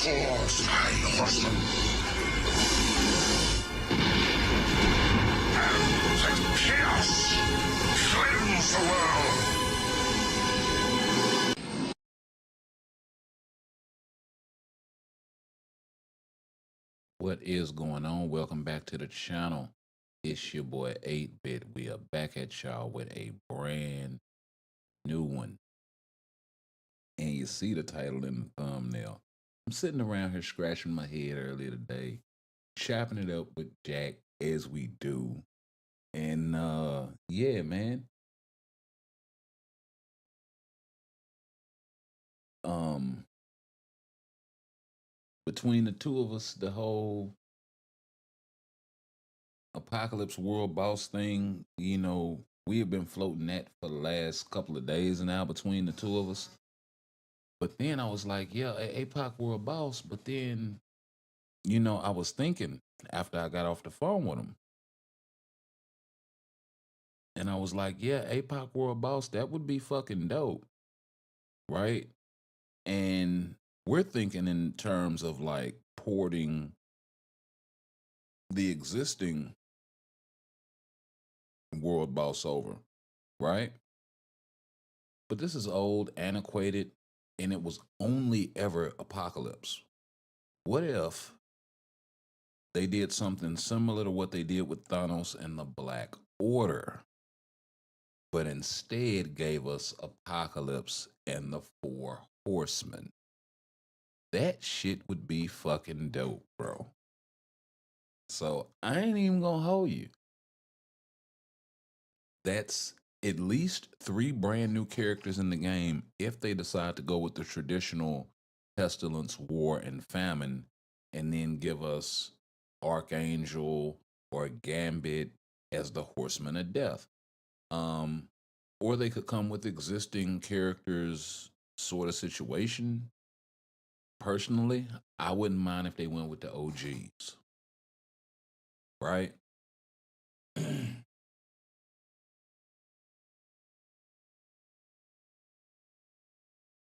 towards my horsemen, and let chaos cleanse the world. What is going on? Welcome back to the channel. It's your boy 8-Bit. We are back at y'all with a brand new one. And you see the title in the thumbnail. I'm sitting around here scratching my head earlier today, chopping it up with Jack as we do. And yeah, man. Um Between the two of us, the whole apocalypse world boss thing, we have been floating that for the last couple of days now between the two of us. But then I was like, yeah, APOC world boss. But then, I was thinking after I got off the phone with him, and I was like, yeah, APOC world boss, that would be fucking dope, right? And we're thinking in terms of like porting the existing world boss over, right? But this is old, antiquated, and it was only ever apocalypse. What if they did something similar to what they did with Thanos and the Black Order, but instead gave us Apocalypse and the Four Horsemen? That shit would be fucking dope, bro. So I ain't even gonna hold you. That's at least three brand new characters in the game if they decide to go with the traditional pestilence, war, and famine, and then give us Archangel or Gambit as the Horseman of Death. Um, or they could come with existing characters, sort of situation. Personally, I wouldn't mind if they went with the OGs, right?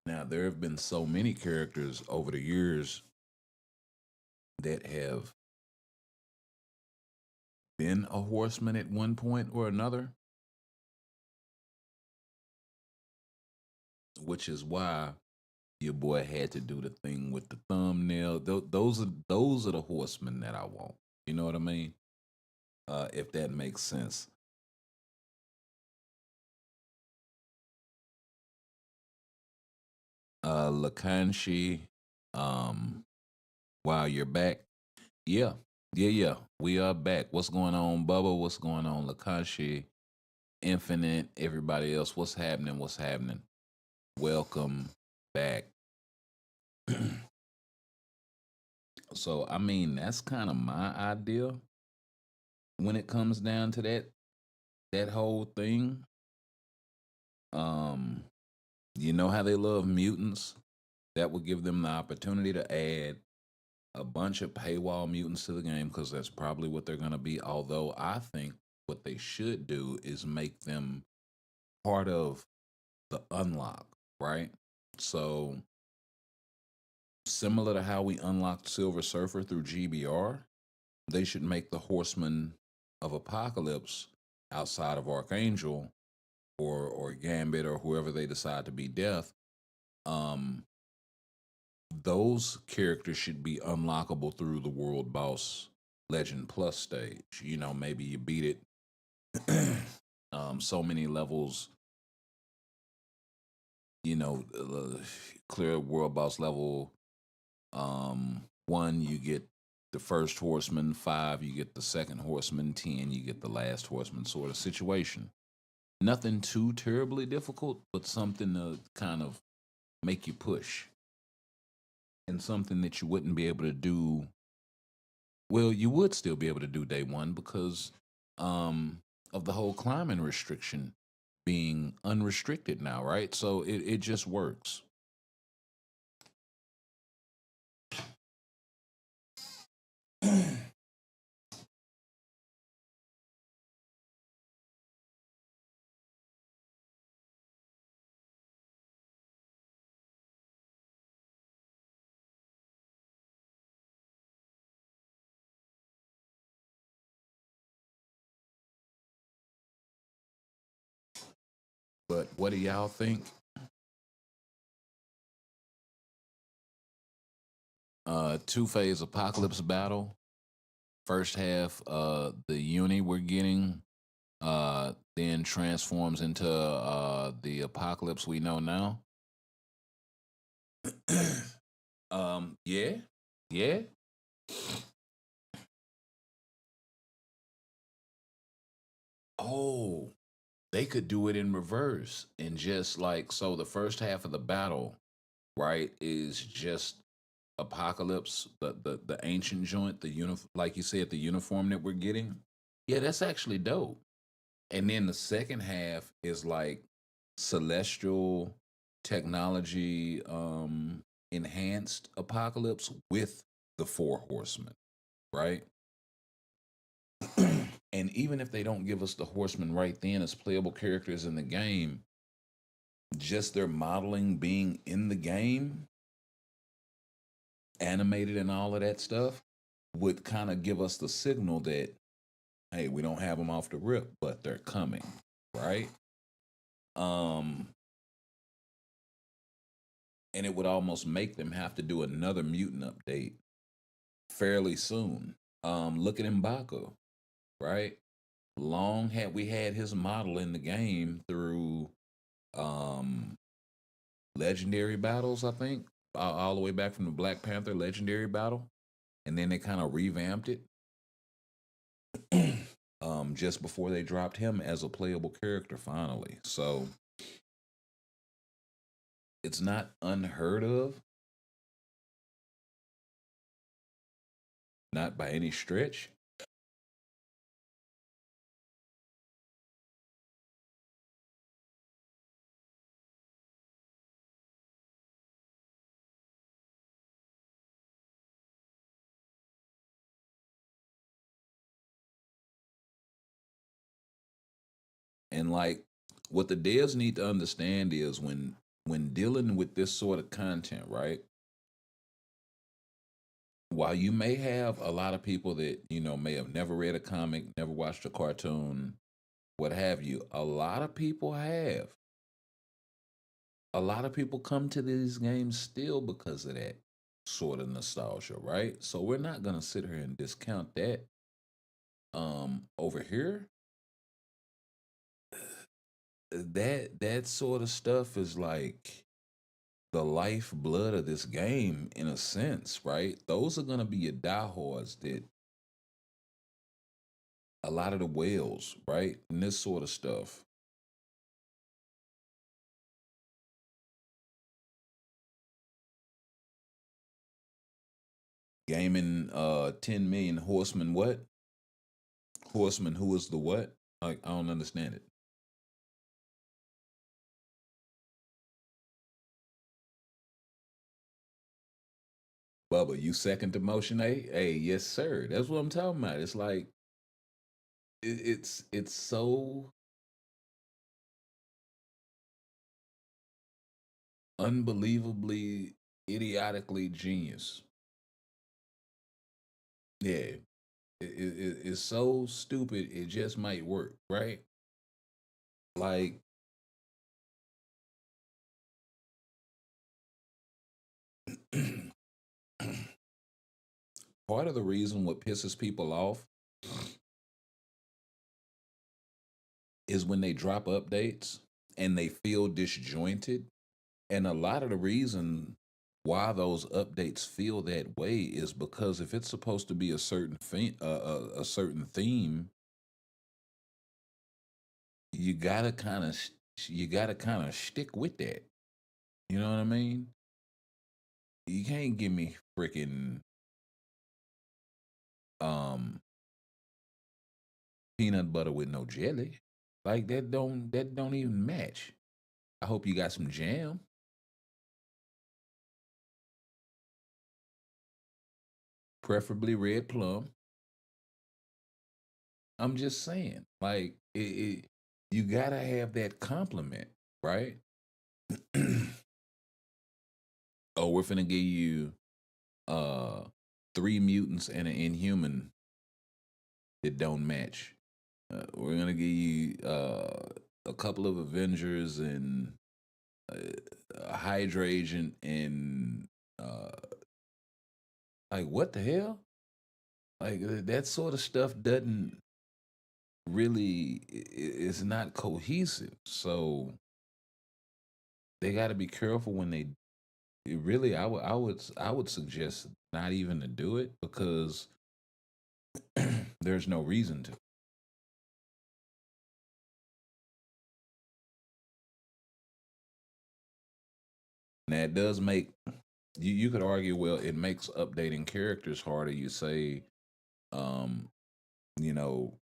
Now, there have been so many characters over the years that have been a horseman at one point or another, which is why your boy had to do the thing with the thumbnail. Those are the horsemen that I want. You know what I mean? If that makes sense. Lakanshi, um, wow, you're back. Yeah, yeah. We are back. What's going on, Bubba? What's going on, Lakanshi? Infinite, everybody else. What's happening? What's happening? Welcome back. So, I mean, that's kind of my idea when it comes down to that whole thing. Um, you know how they love mutants? That would give them the opportunity to add a bunch of paywall mutants to the game because that's probably what they're going to be. Although I think what they should do is make them part of the unlock, right? So similar to how we unlocked Silver Surfer through GBR, they should make the Horsemen of Apocalypse outside of Archangel or Gambit or whoever they decide to be Death. Um, those characters should be unlockable through the World Boss Legend Plus stage. Maybe you beat it so many levels. Clear World Boss level 1, you get the first horseman. 5, you get the second horseman. 10, you get the last horseman, sort of situation. Nothing too terribly difficult, but something to kind of make you push. And something that you wouldn't be able to do. Well, you would still be able to do day one because of the whole climbing restriction being unrestricted now, right? So it just works. But what do y'all think? Two-phase apocalypse battle. First half, the uni we're getting then transforms into the apocalypse we know now. Yeah, yeah. Oh, they could do it in reverse and just like so. The first half of the battle, right, is just apocalypse, the ancient joint, like you said, the uniform that we're getting. Yeah, that's actually dope. And then the second half is like celestial technology enhanced apocalypse with the four horsemen, right? And even if they don't give us the horsemen right then as playable characters in the game, just their modeling being in the game, animated and all of that stuff, would kind of give us the signal that, hey, we don't have them off the rip, but they're coming, right? Um, and it would almost make them have to do another mutant update fairly soon. Look at M'Baku, right? Long had we had his model in the game through um, legendary battles, I think, all the way back from the Black Panther legendary battle, and then they kind of revamped it just before they dropped him as a playable character finally. So it's not unheard of, not by any stretch. And like what the devs need to understand is when dealing with this sort of content, right? While you may have a lot of people that, may have never read a comic, never watched a cartoon, what have you, a lot of people have. A lot of people come to these games still because of that sort of nostalgia, right? So we're not gonna sit here and discount that. Over here, that sort of stuff is like the lifeblood of this game in a sense, right? Those are gonna be your diehards that a lot of the whales, right? And this sort of stuff. Gaming 10 million horsemen what? Horseman who is the what? Like I don't understand it. Bubba, you second the motion, eh? Hey, yes, sir. That's what I'm talking about. It's like it's so unbelievably idiotically genius. Yeah. It's so stupid it just might work, right? Like part of the reason what pisses people off is when they drop updates and they feel disjointed. And a lot of the reason why those updates feel that way is because if it's supposed to be a certain a certain theme, you gotta kind of you gotta kind of stick with that. You know what I mean? You can't give me freaking um peanut butter with no jelly. Like that don't even match. I hope you got some jam, preferably red plum. I'm just saying, like you gotta have that compliment, right? Oh, we're finna give you uh three mutants and an inhuman that don't match. We're gonna give you a couple of Avengers and a Hydra agent and uh, like what the hell? Like that sort of stuff doesn't really is not cohesive. So they got to be careful when they really. I would suggest not even to do it because there's no reason to. Now it does make you could argue, well, it makes updating characters harder. You say, um, you know,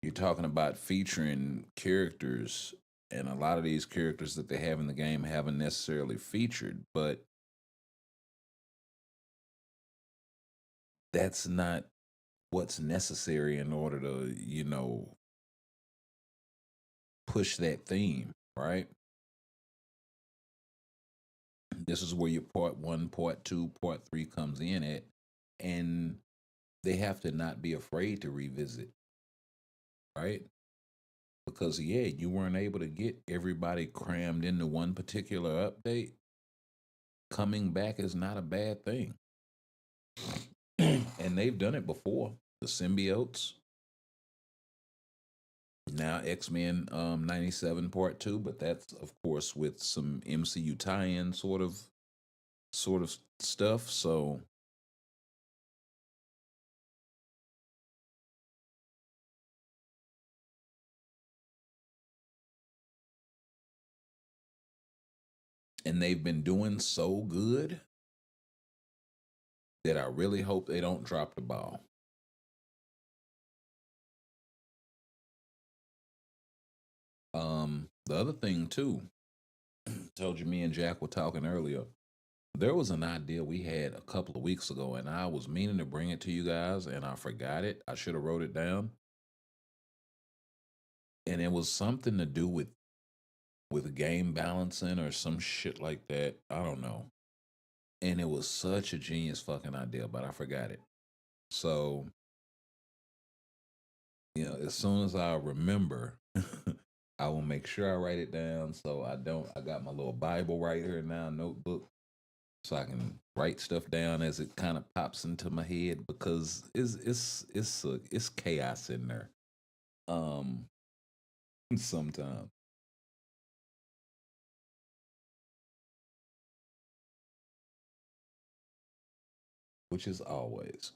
you're talking about featuring characters, and a lot of these characters that they have in the game haven't necessarily featured, but that's not what's necessary in order to, push that theme, right? This is where your part one, part two, part three comes in at, and they have to not be afraid to revisit, right? Because yeah, you weren't able to get everybody crammed into one particular update. Coming back is not a bad thing. And they've done it before. The symbiotes, now X-Men 97 part 2, but that's of course with some MCU tie-in sort of stuff. So, and they've been doing so good that I really hope they don't drop the ball. The other thing too, told you me and Jack were talking earlier. There was an idea we had a couple of weeks ago, and I was meaning to bring it to you guys, and I forgot it. I should have wrote it down, and it was something to do with game balancing or some shit like that. I don't know. And it was such a genius fucking idea, but I forgot it. So, as soon as I remember, I will make sure I write it down so I don't. I got my little Bible right here now, notebook, so I can write stuff down as it kind of pops into my head because it's chaos in there. Um, sometimes, which is always.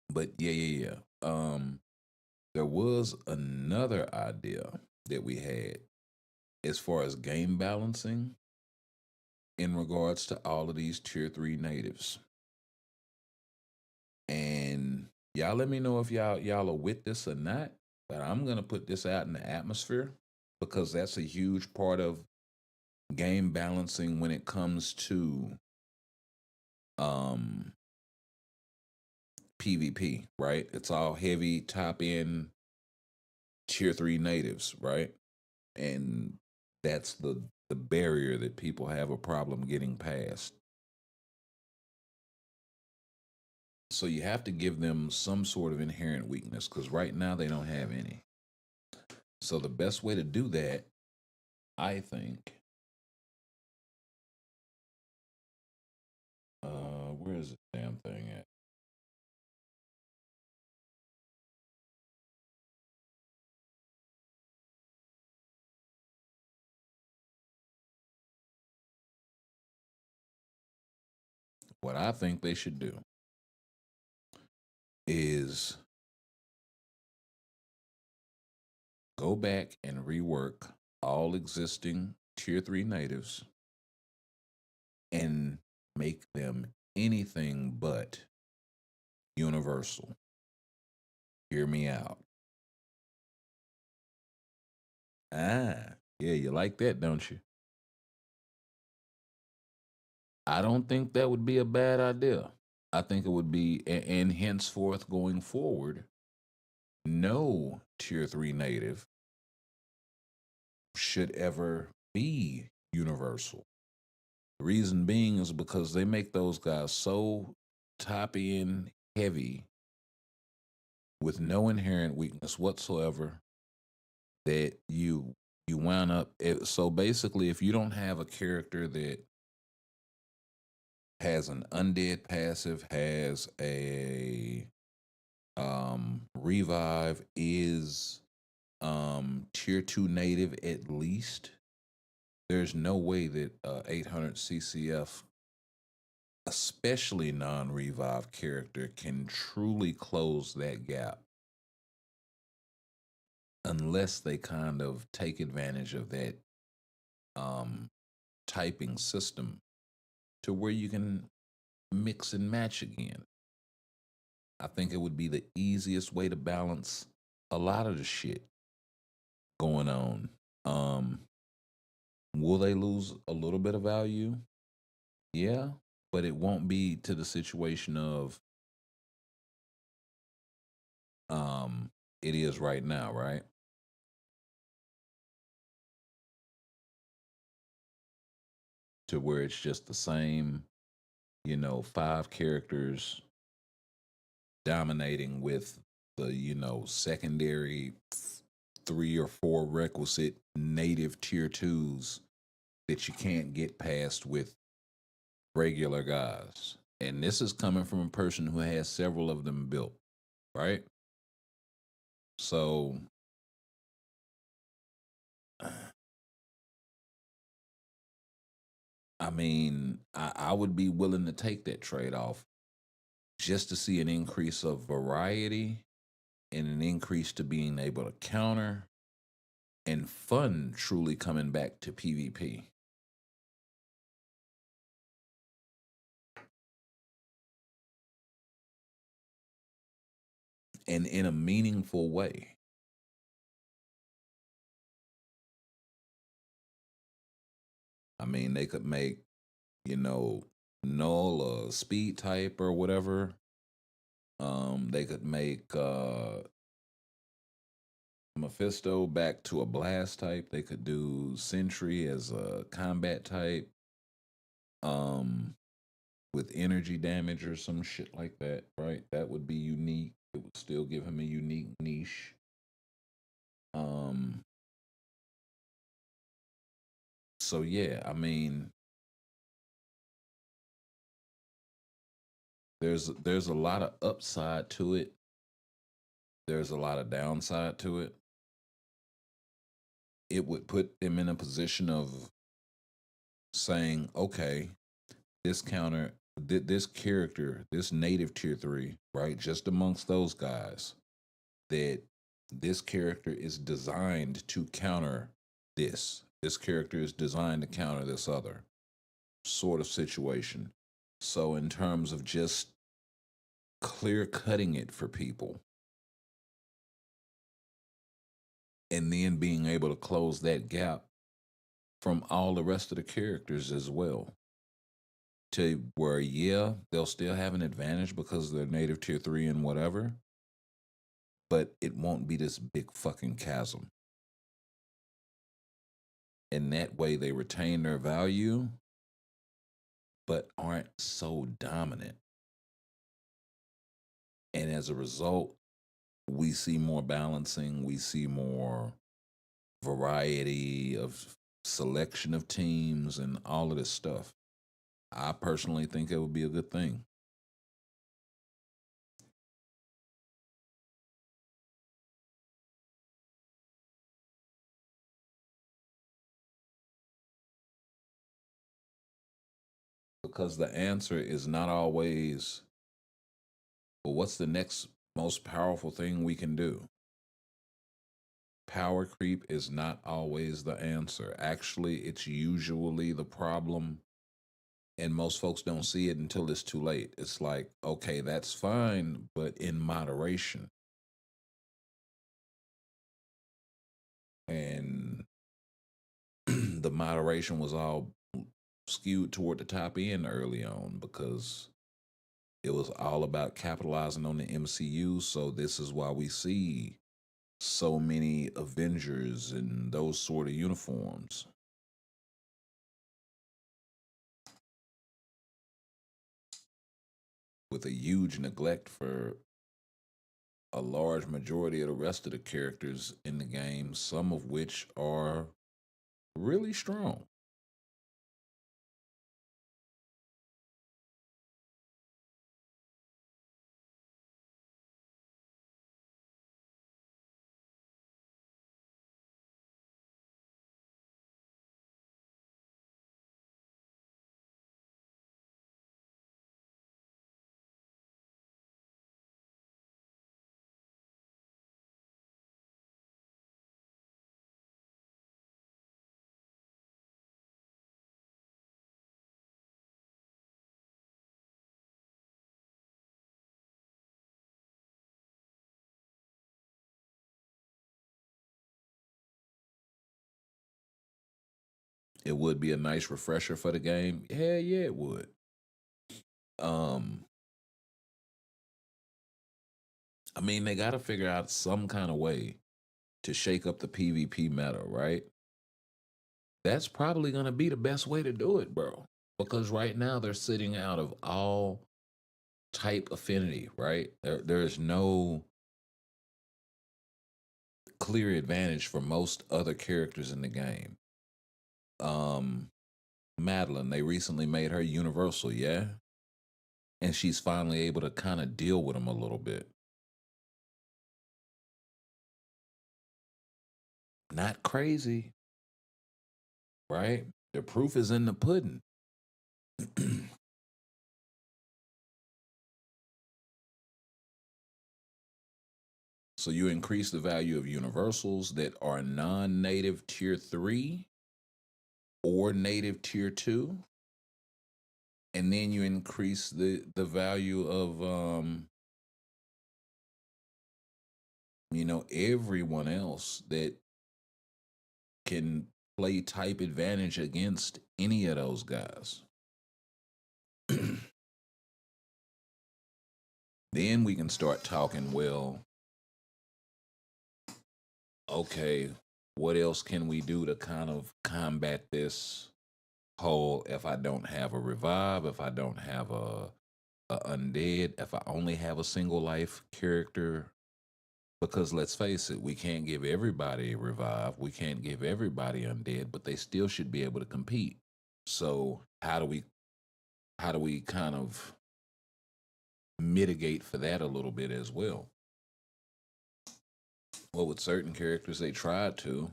But yeah, yeah, yeah. There was another idea that we had as far as game balancing in regards to all of these tier three natives. And y'all let me know if y'all are with this or not. But I'm gonna put this out in the atmosphere because that's a huge part of game balancing when it comes to um PvP, right? It's all heavy top end tier three natives, right? And that's the barrier that people have a problem getting past. So you have to give them some sort of inherent weakness because right now they don't have any. So the best way to do that, I think, where is the damn thing at? What I think they should do is go back and rework all existing tier three natives and make them anything but universal. Hear me out. Ah, yeah, you like that, don't you? I don't think that would be a bad idea. I think it would be, and henceforth going forward, no tier three native should ever be universal. The reason being is because they make those guys so top end heavy with no inherent weakness whatsoever that you wound up so basically if you don't have a character that has an undead passive, has a revive, is tier 2 native at least, there's no way that 800 ccf, especially non-revive character, can truly close that gap unless they kind of take advantage of that um, typing system to where you can mix and match again. I think it would be the easiest way to balance a lot of the shit going on. Um, will they lose a little bit of value? Yeah, but it won't be to the situation of um, it is right now, right? To where it's just the same, five characters dominating with the, secondary three or four requisite native tier twos that you can't get past with regular guys. And this is coming from a person who has several of them built, right? So, I mean, I would be willing to take that trade off just to see an increase of variety and an increase to being able to counter and fun truly coming back to PvP. And in a meaningful way. I mean, they could make, you know, null a speed type or whatever. They could make Mephisto back to a blast type. They could do Sentry as a combat type. Um, with energy damage or some shit like that, right? That would be unique. It would still give him a unique niche. Um, so yeah, I mean, there's a lot of upside to it. There's a lot of downside to it. It would put them in a position of saying, okay, this counter, this character, this native tier 3, right? Just amongst those guys, that this character is designed to counter this. This character is designed to counter this other sort of situation. So, in terms of just clear cutting it for people and then being able to close that gap from all the rest of the characters as well, to where, yeah, they'll still have an advantage because they're native tier 3 and whatever, but it won't be this big fucking chasm. And that way they retain their value but aren't so dominant. And as a result, we see more balancing, we see more variety of selection of teams and all of this stuff. I personally think it would be a good thing. Because the answer is not always, well, what's the next most powerful thing we can do? Power creep is not always the answer. Actually, it's usually the problem, and most folks don't see it until it's too late. It's like, okay, that's fine, but in moderation. And the moderation was all skewed toward the top end early on because it was all about capitalizing on the MCU. So this is why we see so many Avengers in those sort of uniforms. With a huge neglect for a large majority of the rest of the characters in the game, some of which are really strong. It would be a nice refresher for the game. Hell yeah, it would. Um, I mean, they got to figure out some kind of way to shake up the PvP meta, right? That's probably going to be the best way to do it, bro. Because right now they're sitting out of all type affinity, right? There is no clear advantage for most other characters in the game. Um, Madeline, they recently made her universal, yeah? And she's finally able to kind of deal with them a little bit. Not crazy, right? The proof is in the pudding. So you increase the value of universals that are non-native tier 3 or native tier 2, and then you increase the value of everyone else that can play type advantage against any of those guys. Then we can start talking, well, okay, what else can we do to kind of combat this whole if I don't have a revive, if I don't have a undead, if I only have a single life character? Because let's face it, we can't give everybody a revive, we can't give everybody undead, but they still should be able to compete. So how do we kind of mitigate for that a little bit as well? Well, with certain characters they tried to.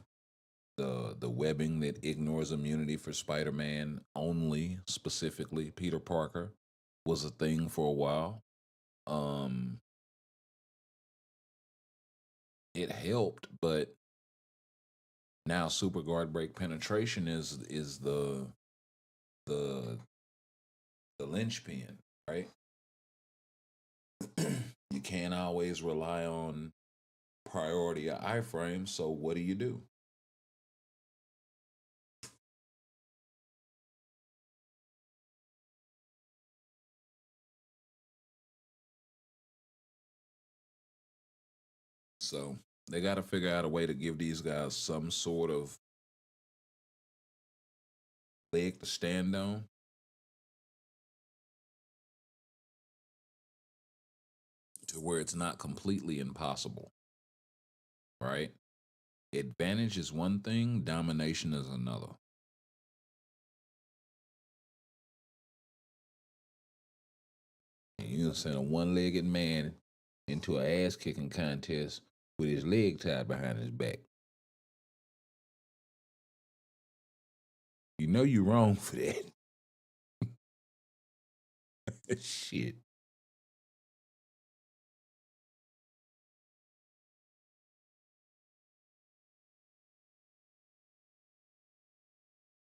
The webbing that ignores immunity for Spider-Man only, specifically Peter Parker, was a thing for a while. Um it helped, but now super guard break penetration is the the linchpin, right? You can't always rely on priority or iframe, so what do? So they got to figure out a way to give these guys some sort of leg to stand on, to where it's not completely impossible, right? Advantage is one thing, domination is another. And you send a one-legged man into an ass-kicking contest with his leg tied behind his back. You know you wrong for that. Shit.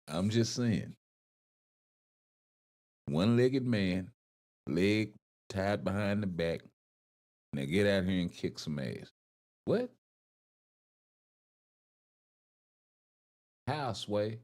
I'm just saying. One-legged man, leg tied behind the back. Now get out here and kick some ass. What? Houseway.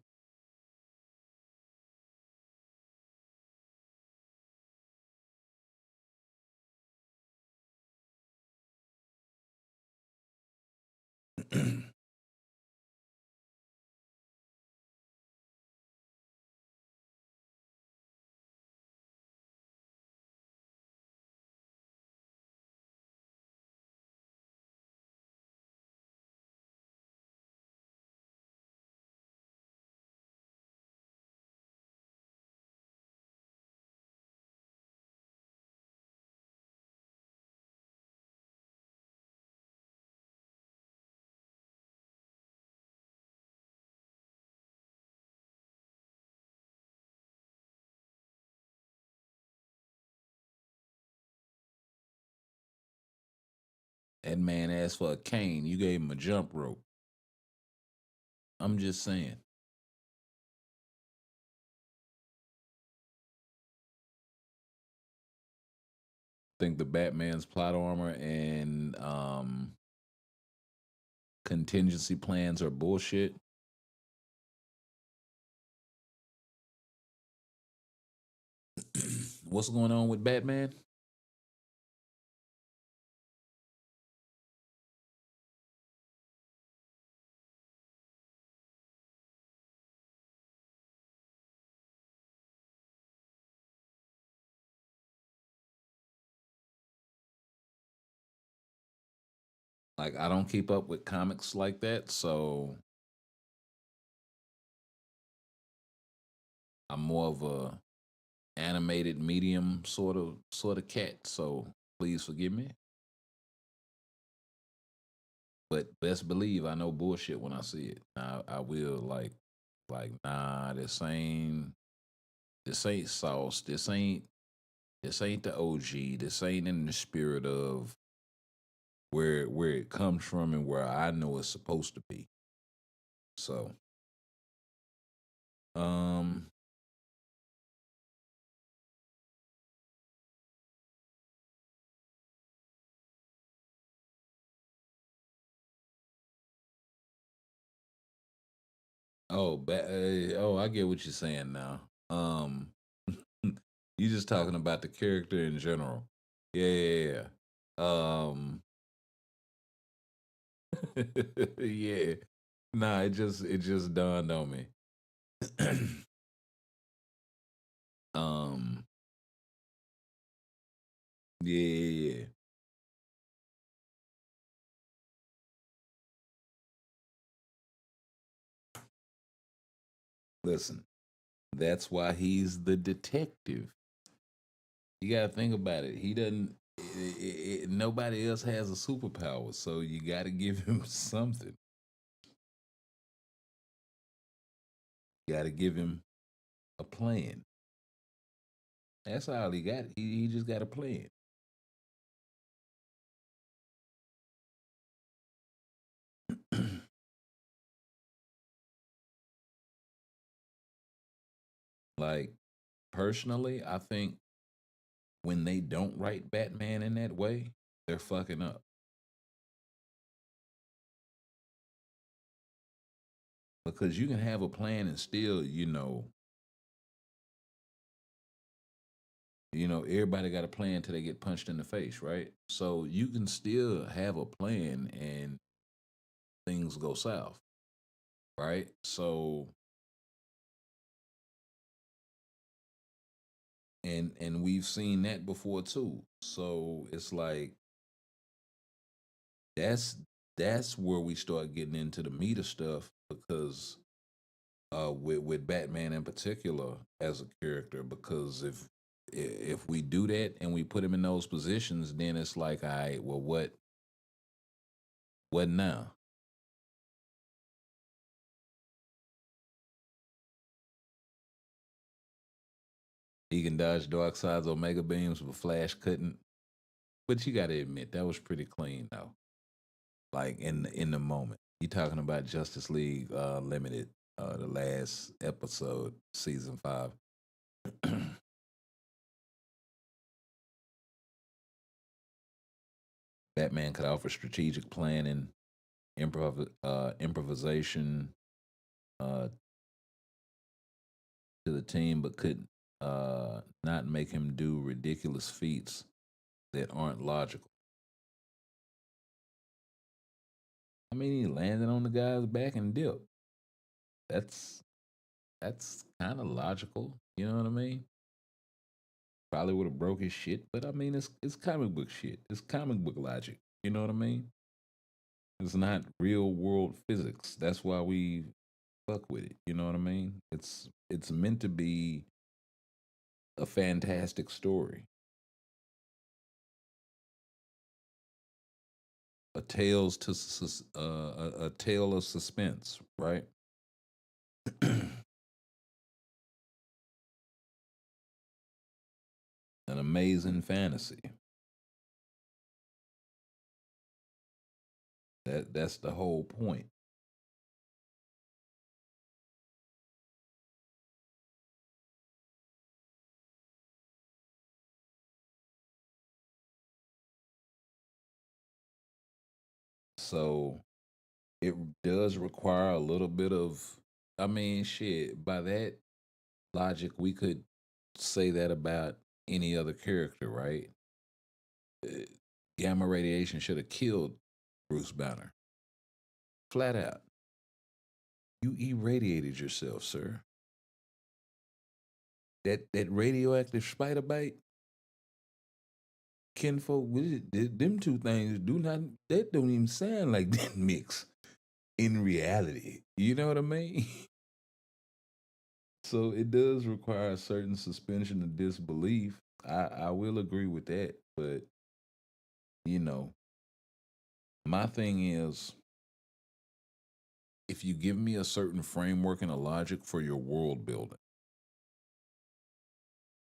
That man asked for a cane. You gave him a jump rope. I'm just saying. Think the Batman's plot armor and contingency plans are bullshit. What's going on with Batman? Like I don't keep up with comics like that, so I'm more of a animated medium sort of cat. So please forgive me. But best believe I know bullshit when I see it. I will like nah, this ain't sauce. This ain't the OG. This ain't in the spirit of where it comes from and where I know it's supposed to be. So um oh, I get what you're saying now. You just talking about the character in general. Yeah, yeah, yeah. Yeah. Nah, it just dawned on me. um, yeah, yeah, yeah. Listen, that's why he's the detective. You gotta think about it. He doesn't. Nobody else has a superpower, so you gotta give him something. You gotta give him a plan. That's all he got. He just got a plan. Like personally, I think when they don't write Batman in that way, they're fucking up. Because you can have a plan and still, everybody got a plan till they get punched in the face, right? So you can still have a plan and things go south, right? So and we've seen that before too. So it's like that's that's where we start getting into the meat of stuff because with Batman in particular as a character because if we do that and we put him in those positions, then it's like, all right, well, what now? He can dodge Darkseid's Omega beams, but Flash couldn't. But you got to admit that was pretty clean though. Like in the moment, you talking about Justice League Limited, the last episode, season 5. Batman could offer strategic planning, improvisation uh, to the team, but could not make him do ridiculous feats that aren't logical. I mean, he landed on the guy's back and dipped. That's that's kind of logical. You know what I mean? Probably would have broke his shit, but I mean, it's comic book shit. It's comic book logic. You know what I mean? It's not real world physics. That's why we fuck with it. You know what I mean? It's meant to be a fantastic story, a tale of suspense, right? An amazing fantasy. That's the whole point. So it does require a little bit of, I mean, shit, by that logic, we could say that about any other character, right? Uh, Gamma radiation should have killed Bruce Banner. Flat out. You irradiated yourself, sir. That radioactive spider bite, kinfolk, them two things do not, that don't even sound like that mix in reality. You know what I mean? So it does require a certain suspension of disbelief. I will agree with that, but you know, my thing is, if you give me a certain framework and a logic for your world building,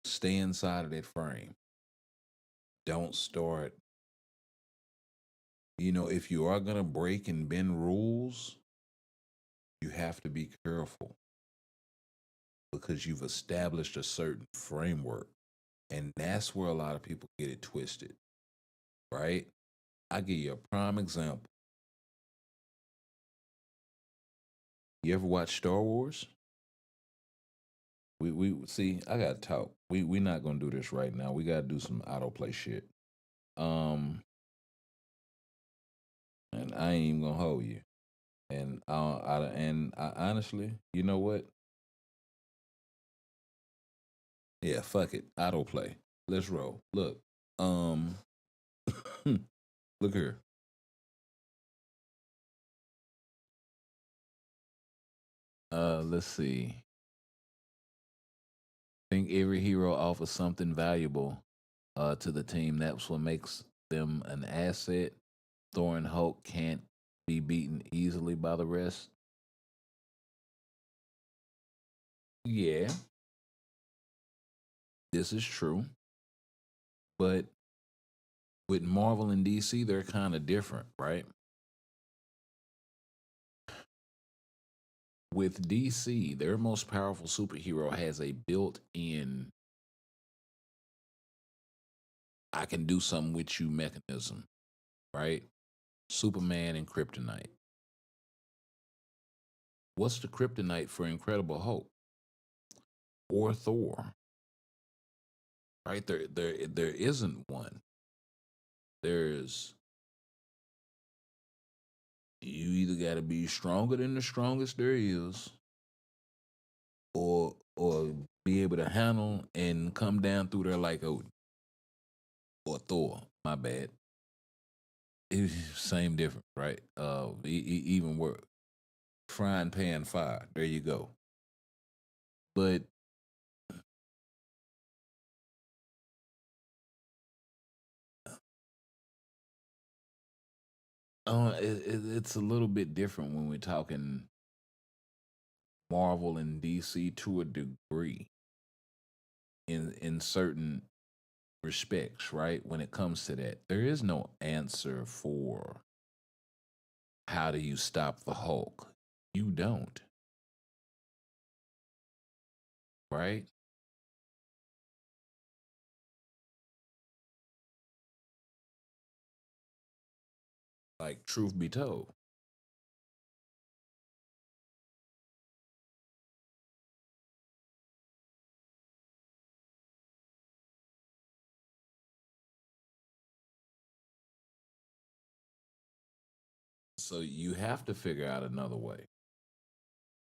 stay inside of that frame. Don't start, if you are gonna break and bend rules, you have to be careful because you've established a certain framework. And that's where a lot of people get it twisted, right? I give you a prime example. You ever watch Star Wars? We see. I gotta talk. We not gonna do this right now. We gotta do some autoplay shit. Um, and I ain't even gonna hold you. And I honestly, you know what? Yeah, fuck it. Autoplay. Let's roll. Look. Um, look here. Let's see. Think every hero offers something valuable to the team. That's what makes them an asset. Thor and Hulk can't be beaten easily by the rest. Yeah, this is true. But with Marvel and DC, they're kind of different, right? With DC, their most powerful superhero has a built in I can do something with you mechanism, right? Superman and Kryptonite. What's the kryptonite for Incredible Hulk or Thor? Right? There isn't one. There's you either got to be stronger than the strongest there is, or be able to handle and come down through there like Odin or Thor. My bad. It's same difference, right? Even worse. Frying pan fire. There you go. But it's a little bit different when we're talking Marvel and DC to a degree in certain respects, right? When it comes to that, there is no answer for how do you stop the Hulk. You don't, right? Like truth be told. So you have to figure out another way.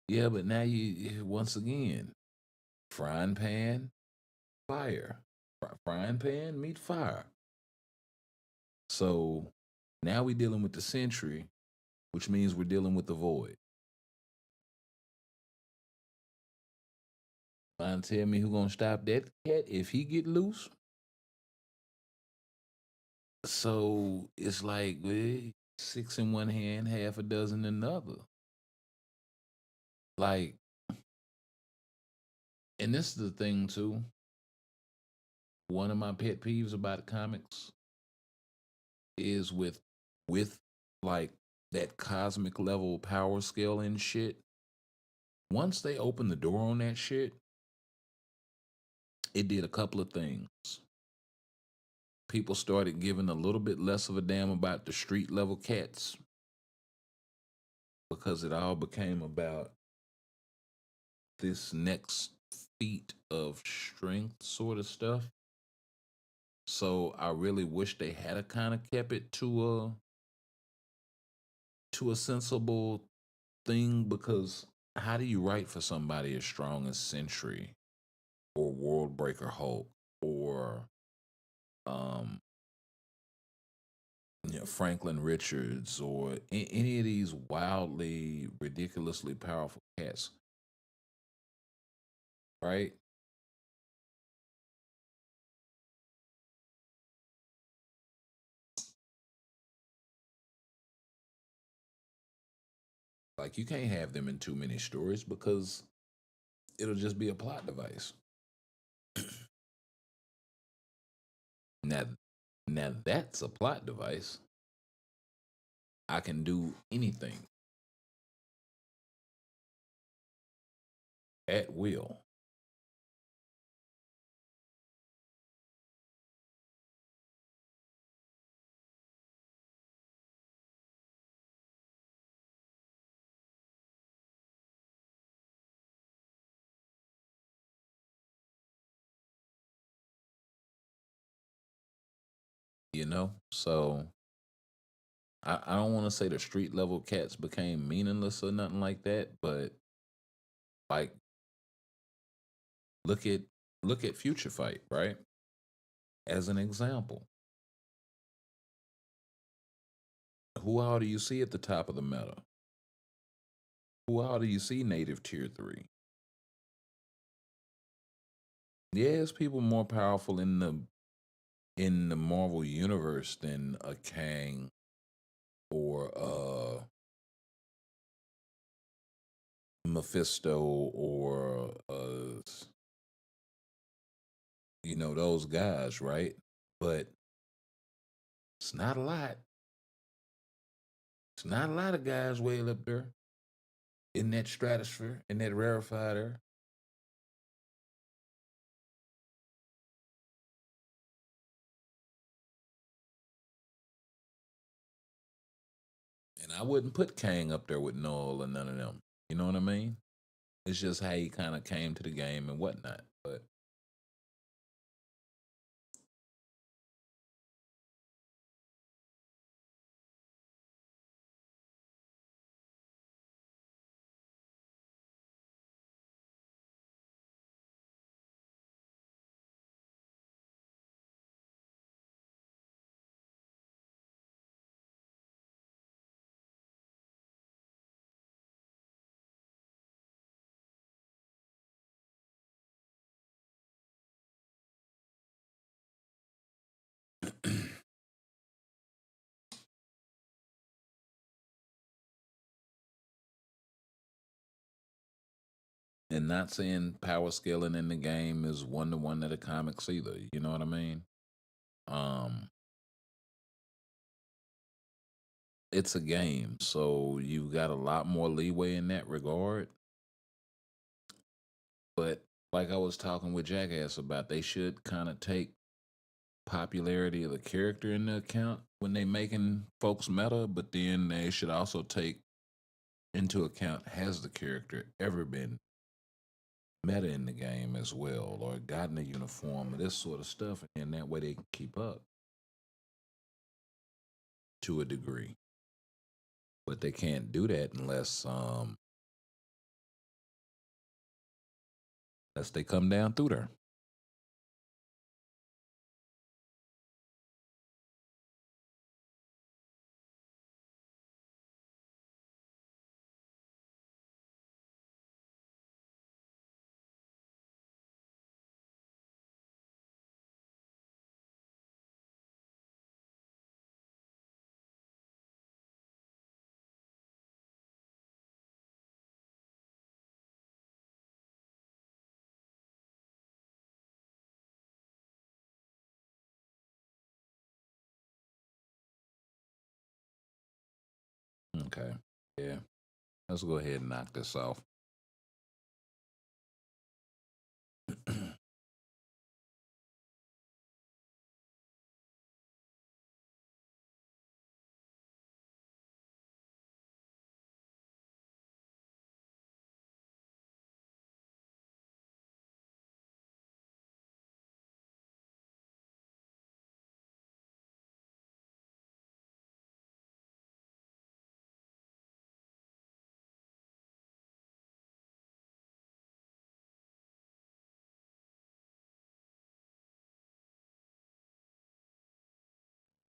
Yeah, but now once again, frying pan, fire. Frying pan meet fire. So now we're dealing with the century, which means we're dealing with the void. Mind tell me who gonna stop that cat if he get loose? So it's like six in one hand, half a dozen in another. Like, and this is the thing too. One of my pet peeves about comics is with like that cosmic level power scale and shit, once they opened the door on that shit, it did a couple of things. People started giving a little bit less of a damn about the street level cats because it all became about this next feat of strength sort of stuff. So I really wish they had a kind of kept it to a sensible thing, because how do you write for somebody as strong as Sentry or World Breaker Hulk or um Franklin Richards or any of these wildly ridiculously powerful cats, right? Like you can't have them in too many stories because it'll just be a plot device. Now, now that's a plot device. I can do anything at will. So I don't want to say the street level cats became meaningless or nothing like that, but like look at look at Future Fight, right? As an example, who all do you see at the top of the meta? Who all do you see native tier three? Yes, people more powerful in the Marvel universe than a Kang or Mephisto or those guys, right? But it's not a lot. It's not a lot of guys way up there in that stratosphere, in that rarefied air. And I wouldn't put Kang up there with Noel or none of them. You know what I mean? It's just how he kind of came to the game and whatnot. But and not saying power scaling in the game is one to one to the comics either. You know what I mean? Um, it's a game, so you've got a lot more leeway in that regard. But like I was talking with Jackass about, they should kind of take popularity of the character into account when they making folks meta, but then they should also take into account, has the character ever been meta in the game as well, or gotten a uniform or this sort of stuff, and that way they can keep up to a degree. But they can't do that unless they come down through there. Okay. Yeah. Let's go ahead and knock this off.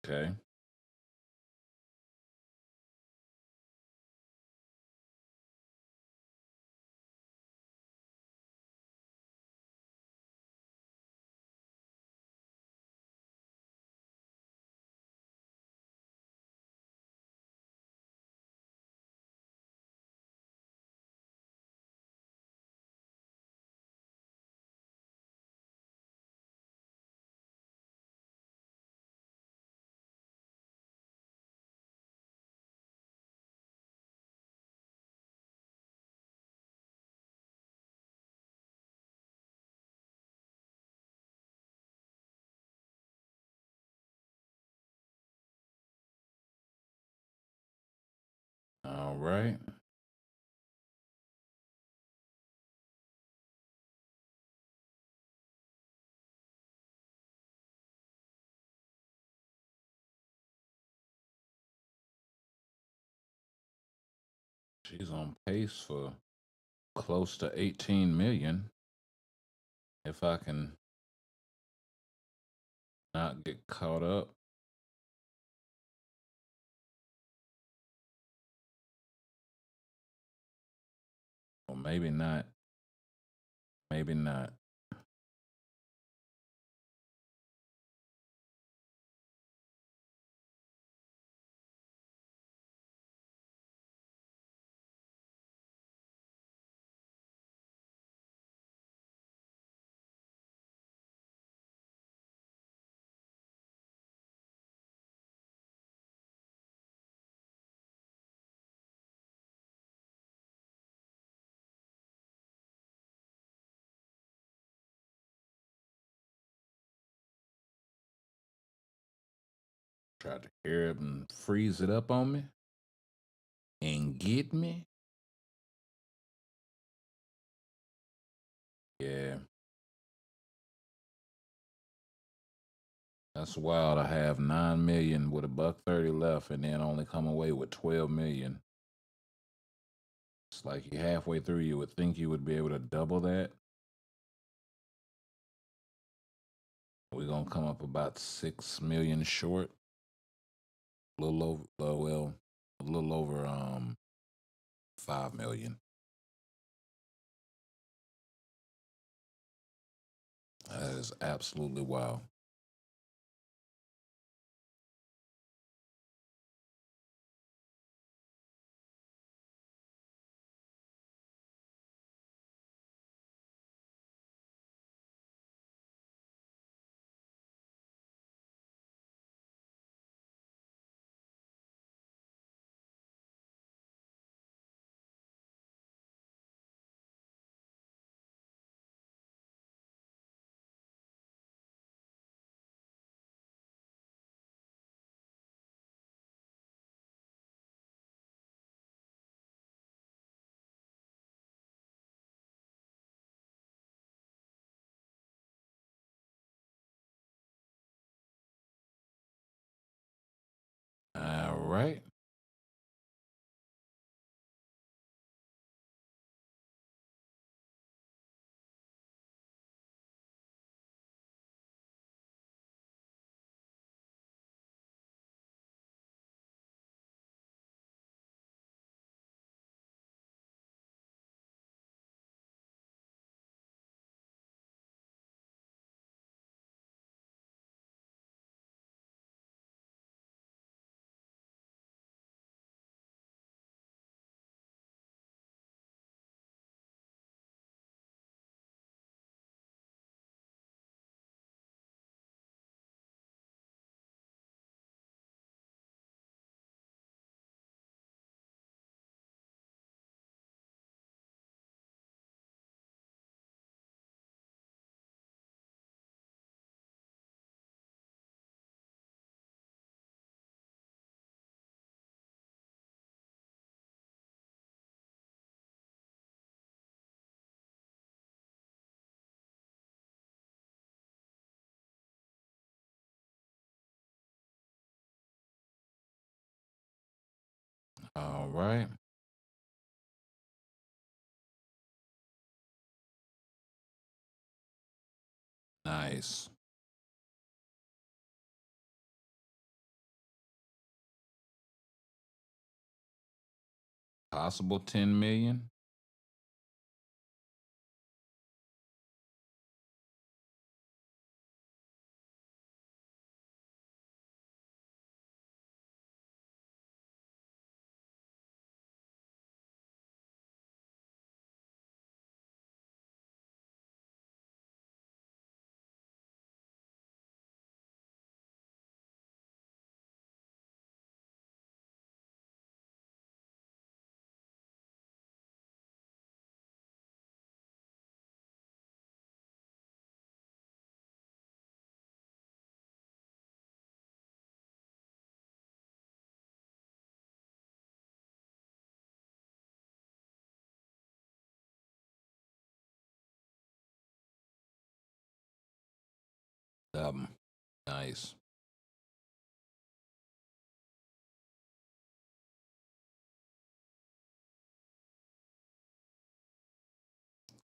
Okay. All right. She's on pace for close to 18 million. If I can not get caught up, or maybe not. Maybe not. Tried to carry it and freeze it up on me and get me. Yeah, that's wild. I have 9 million with a buck 30 left, and then only come away with 12 million. It's like you halfway through, you would think you would be able to double that. We're gonna come up about 6 million short. A little over, well, a little over 5 million. That is absolutely wild. All right. All right. Nice. Possible 10 million. Um, nice.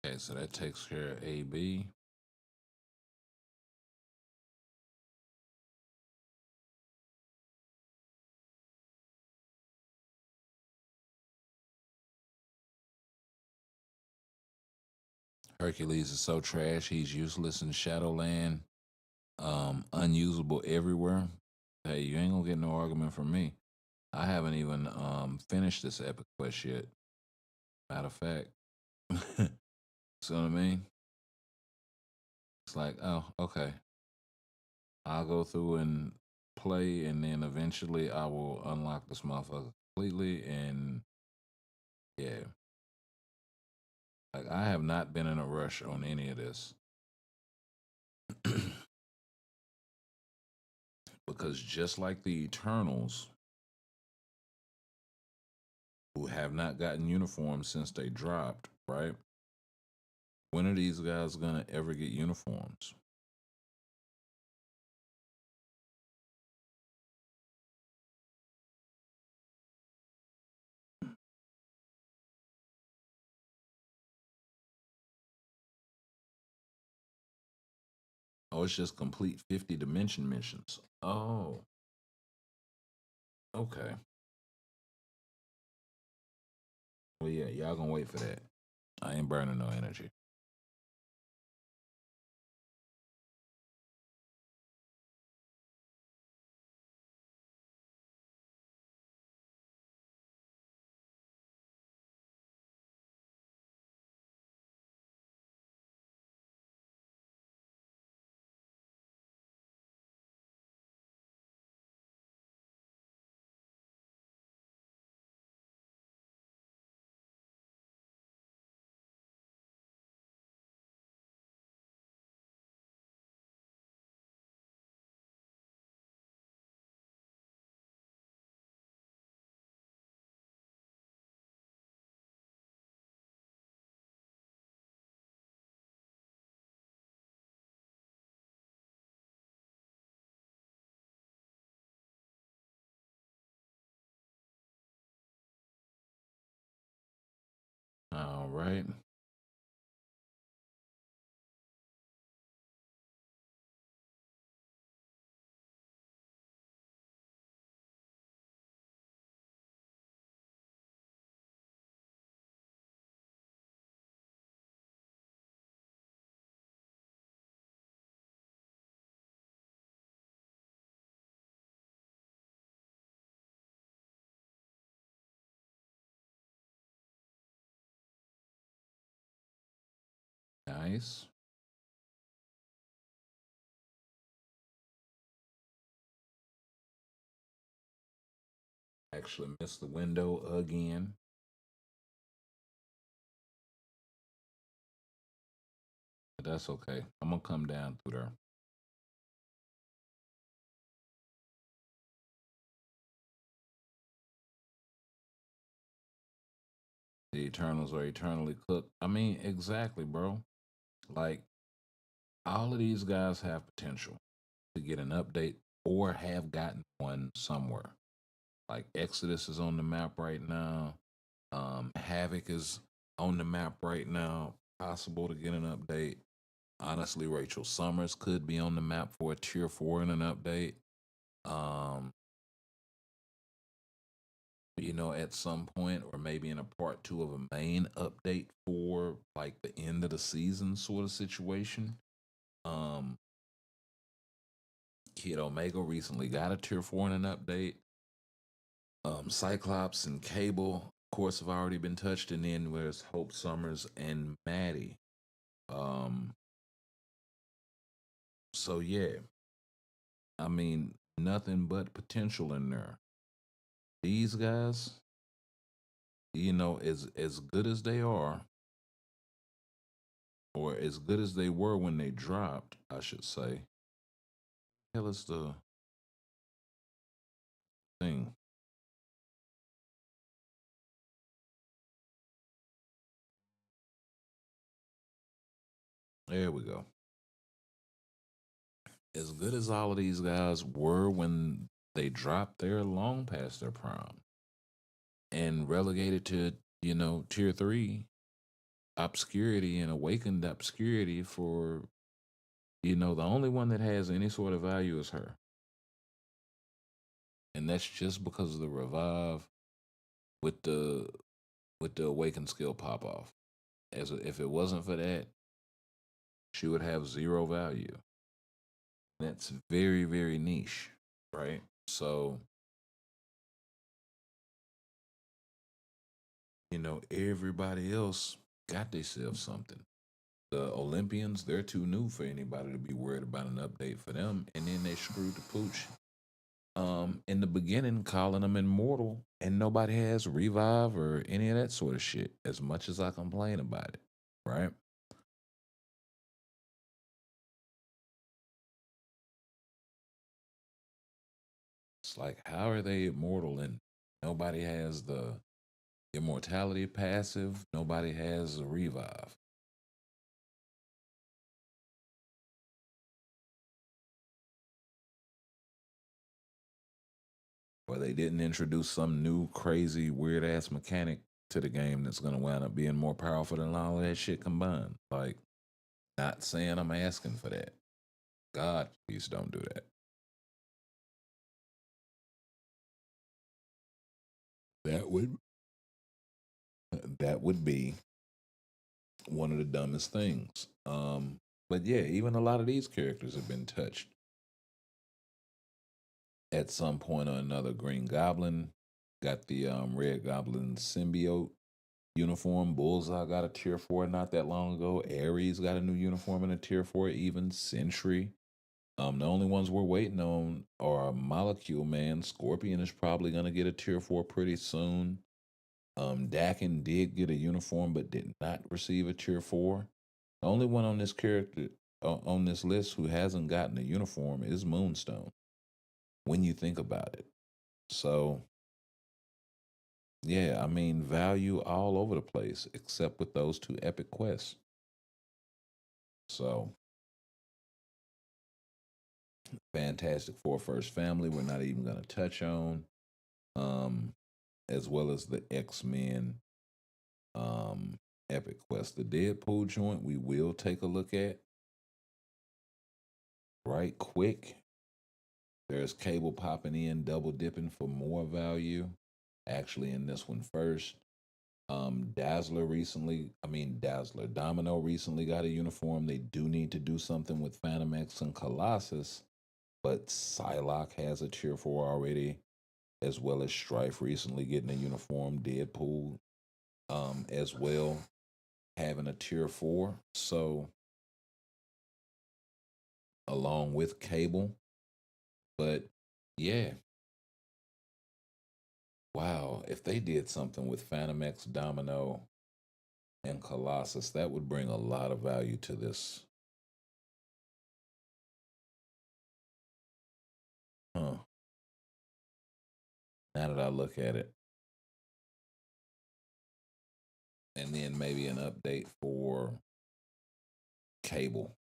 Okay, so that takes care of AB. Hercules is so trash. He's useless in Shadowland. Unusable everywhere. Hey, you ain't gonna get no argument from me. I haven't even finished this epic quest yet. Matter of fact, see what I mean? It's like, oh, okay. I'll go through and play, and then eventually I will unlock this motherfucker completely. And yeah, like I have not been in a rush on any of this because just like the Eternals, who have not gotten uniforms since they dropped, right? When are these guys gonna ever get uniforms? Oh, it's just complete 50 dimension missions. Oh, okay. Well, yeah, y'all gonna wait for that. I ain't burning no energy. All right. Nice. Actually missed the window again. But that's okay. I'm gonna come down through there. The Eternals are eternally cooked. I mean, exactly, bro. Like all of these guys have potential to get an update or have gotten one somewhere. Like Exodus is on the map right now. Havoc is on the map right now. Possible to get an update. Honestly, Rachel Summers could be on the map for a tier 4 and an update. Um, at some point, or maybe in a part 2 of a main update for like the end of the season sort of situation. Um, Kid Omega recently got a tier 4 and an update. Cyclops and Cable, of course, have already been touched, and then there's Hope Summers and Maddie. Um, so yeah, I mean, nothing but potential in there. These guys, as good as they are, or as good as they were when they dropped, I should say. Hell is the thing. There we go. As good as all of these guys were when they dropped, they're long past their prime and relegated to, tier 3 obscurity and awakened obscurity for, the only one that has any sort of value is her. And that's just because of the revive with the awakened skill pop off. If it wasn't for that, she would have zero value. That's very, very niche, right? So, everybody else got themselves something. The Olympians, they're too new for anybody to be worried about an update for them. And then they screwed the pooch in the beginning, calling them immortal, and nobody has revive or any of that sort of shit, as much as I complain about it, right? It's like, how are they immortal and nobody has the immortality passive, nobody has a revive? Or they didn't introduce some new crazy weird ass mechanic to the game that's gonna wind up being more powerful than all of that shit combined. Like, not saying I'm asking for that. God, please don't do that. That would that would be one of the dumbest things. But yeah, even a lot of these characters have been touched at some point or another. Green Goblin got the Red Goblin symbiote uniform. Bullseye got a tier 4 not that long ago. Ares got a new uniform in a tier 4, even Sentry. The only ones we're waiting on are Molecule Man. Scorpion is probably gonna get a tier 4 pretty soon. Dakin did get a uniform but did not receive a tier 4. The only one on this character on this list who hasn't gotten a uniform is Moonstone. When you think about it, so yeah, I mean value all over the place except with those two epic quests. So Fantastic Four First Family, we're not even gonna touch on, um, as well as the X Men um epic quest. The Deadpool joint we will take a look at right quick. There's Cable popping in, double dipping for more value. Actually, in this one first. Dazzler, Domino recently got a uniform. They do need to do something with Phantom X and Colossus, but Psylocke has a tier 4 already, as well as Strife recently getting a uniform. Deadpool, as well, having a tier 4. So, along with Cable. But yeah, wow, if they did something with Phantom X, Domino, and Colossus, that would bring a lot of value to this. Huh. Now that I look at it. And then maybe an update for Cable.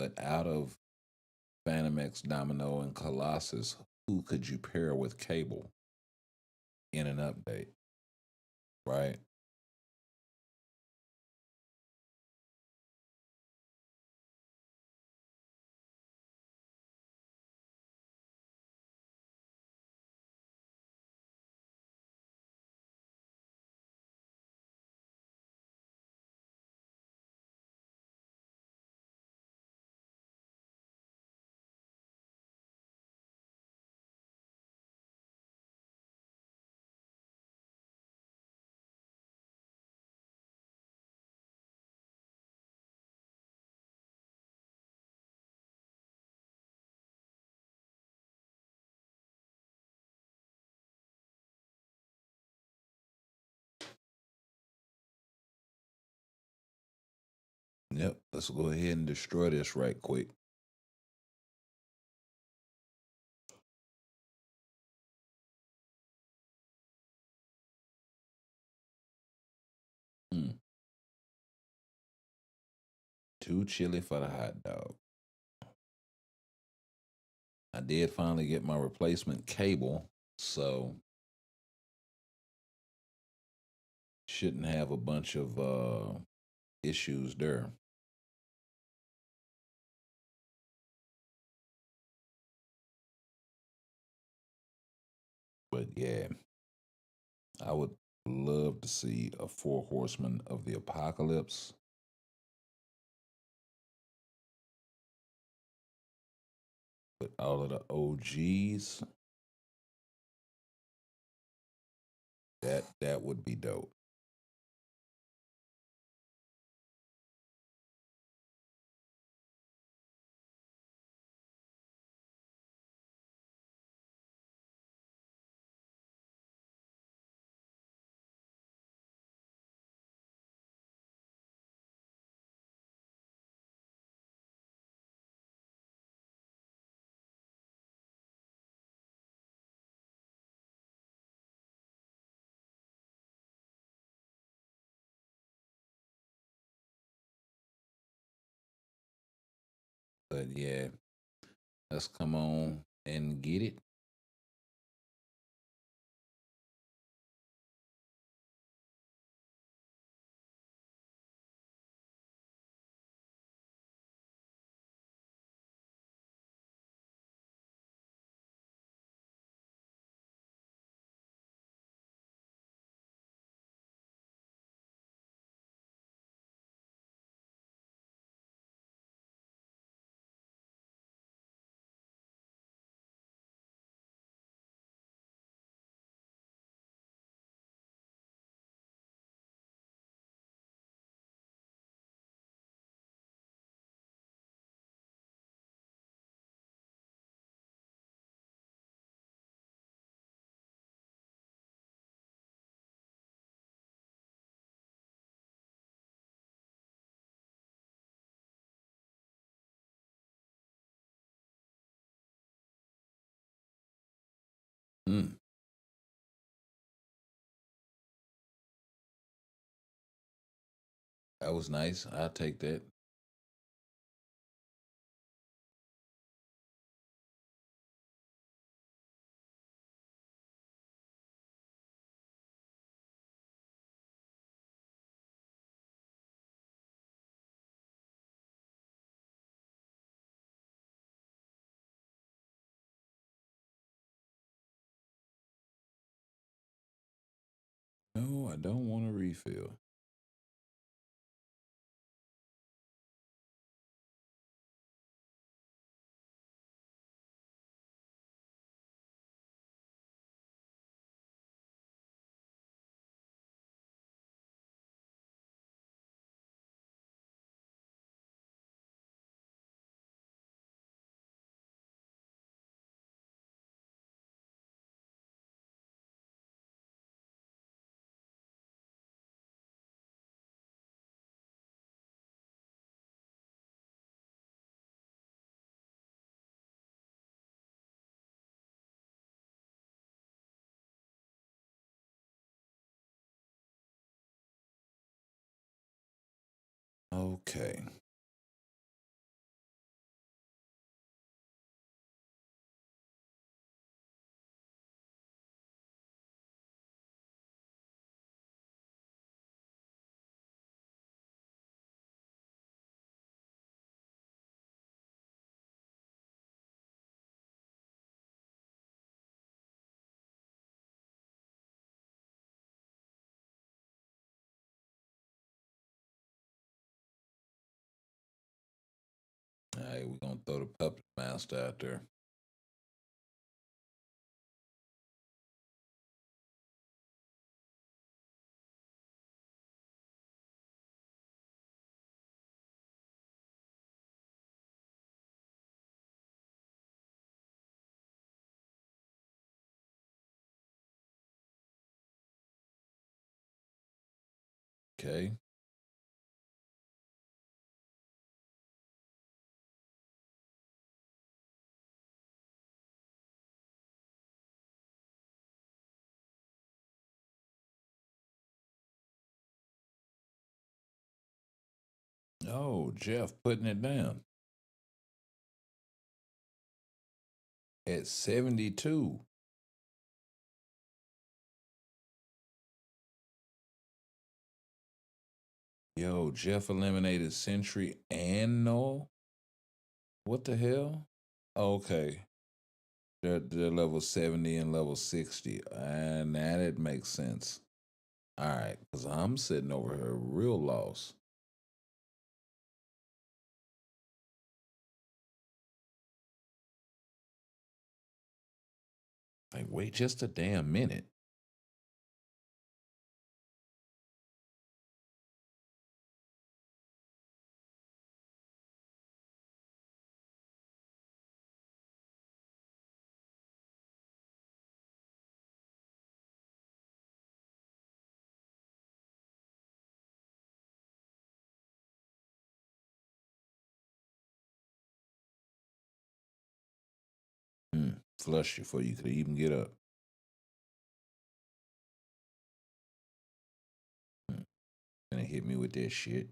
But out of Phantom X, Domino, and Colossus, who could you pair with Cable in an update? Right? Yep. Let's go ahead and destroy this right quick. Hmm. Too chilly for the hot dog. I did finally get my replacement cable, so shouldn't have a bunch of issues there. But yeah, I would love to see a Four Horsemen of the Apocalypse with all of the OGs. That would be dope. But yeah, let's come on and get it. Mm, that was nice. I'll take that. No, I don't want to refill. Okay. gonna throw the puppet master out there. Okay. Oh, Jeff putting it down at 72. Yo, Jeff eliminated Sentry and Noel. What the hell? Okay. They're level 70 and level 60. And that it makes sense. All right. Because I'm sitting over here real lost. Like, wait just a damn minute. Flush you before you could even get up. And it hit me with that shit.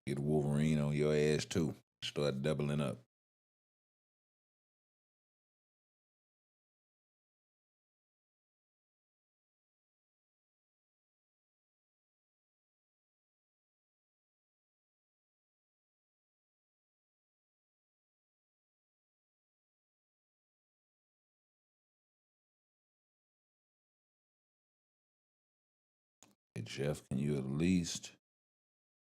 Get a Wolverine on your ass too. Start doubling up. Hey, Jeff, can you at least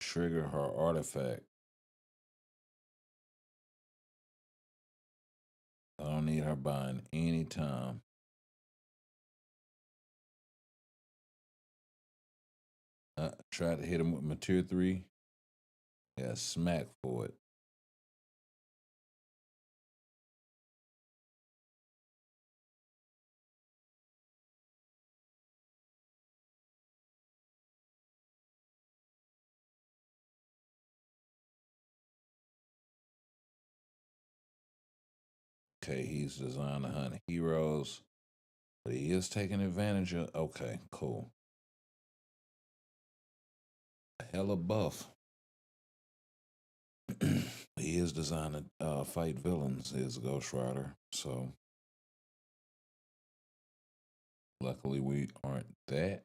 trigger her artifact? I don't need her buying any time. Try to hit him with my tier 3. Yeah, smack for it. Okay, he's designed to hunt heroes, but he is taking advantage of. Okay, cool. Hella buff. He is designed to fight villains, is Ghost Rider. So luckily we aren't that.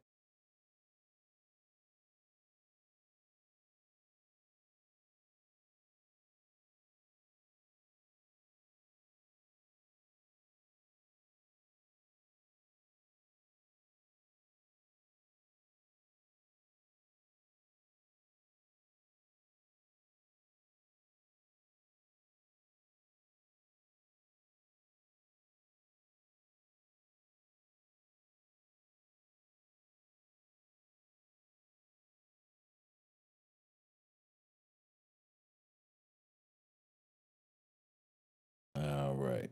All right.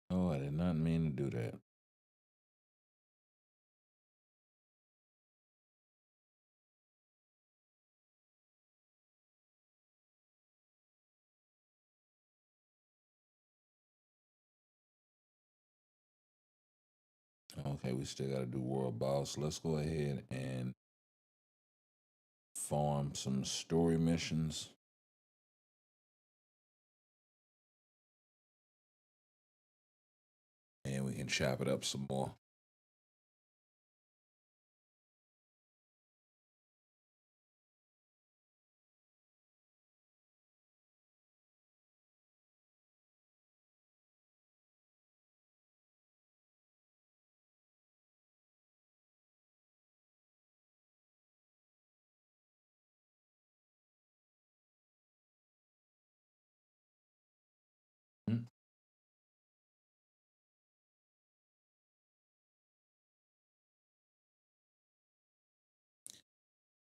Oh, I did not mean to do that. Okay, we still got to do World Boss. Let's go ahead and farm some story missions. and we can chop it up some more. Mm.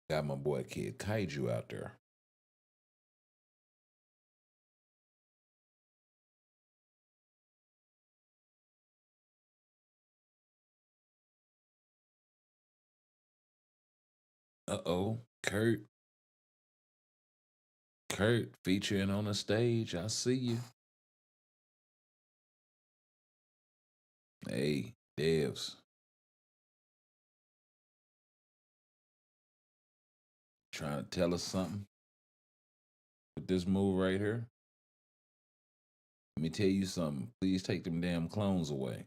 Got my boy Kid Kaiju out there. Uh-oh. Kurt featuring on the stage. I see you. Hey, devs. Trying to tell us something with this move right here. Let me tell you something. Please take them damn clones away.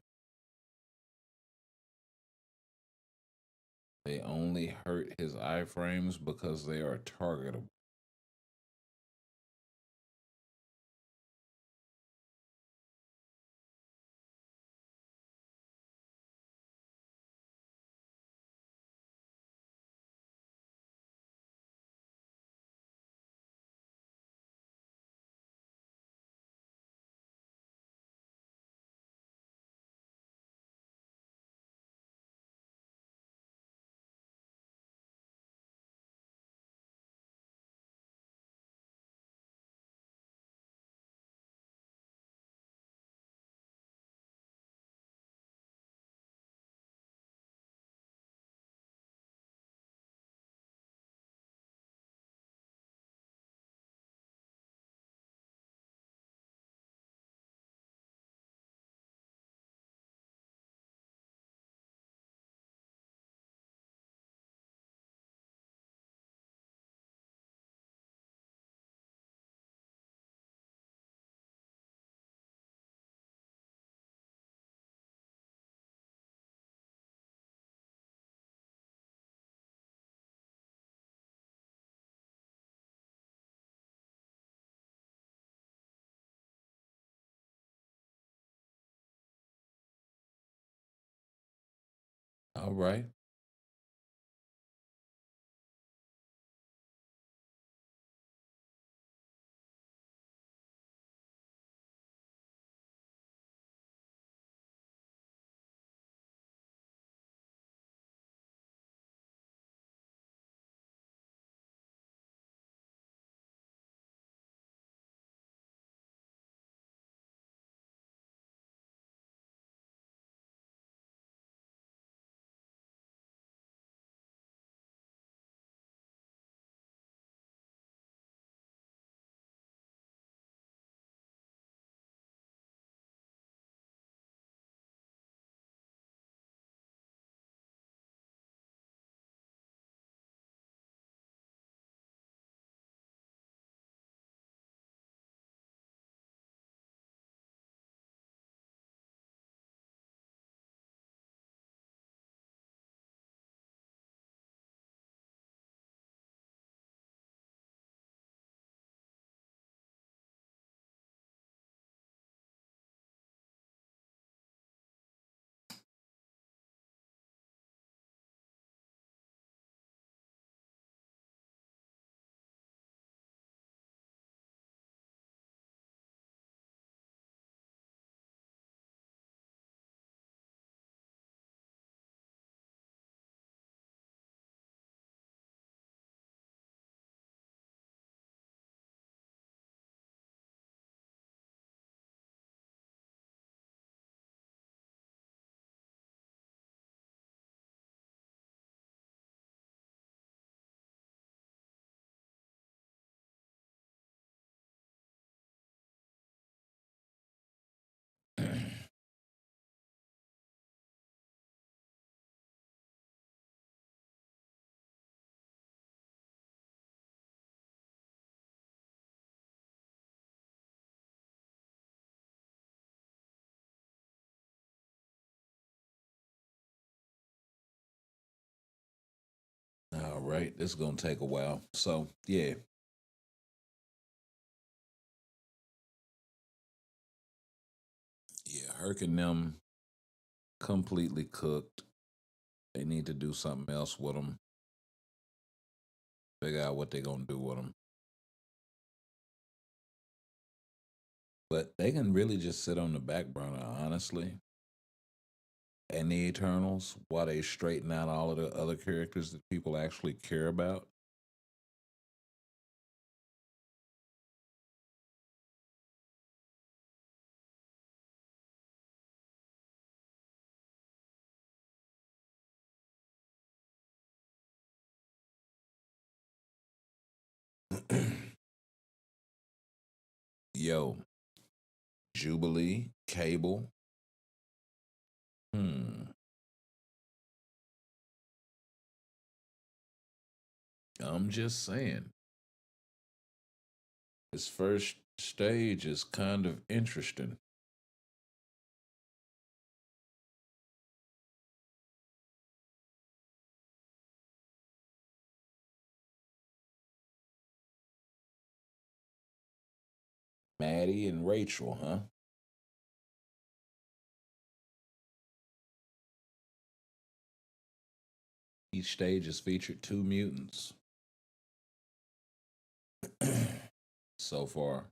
They only hurt his iframes because they are targetable. All right. right? This is gonna take a while. So yeah, yeah. Herc and them completely cooked. They need to do something else with them. Figure out what they're gonna do with them. But they can really just sit on the back burner, honestly. And the Eternals, while they straighten out all of the other characters that people actually care about. Yo, Jubilee, Cable. Hmm. I'm just saying. This first stage is kind of interesting. Maddie and Rachel, huh? Each stage has featured two mutants so far.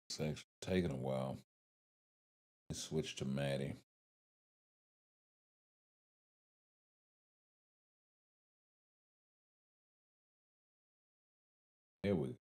It's actually taking a while. Let's switch to Maddie. Here we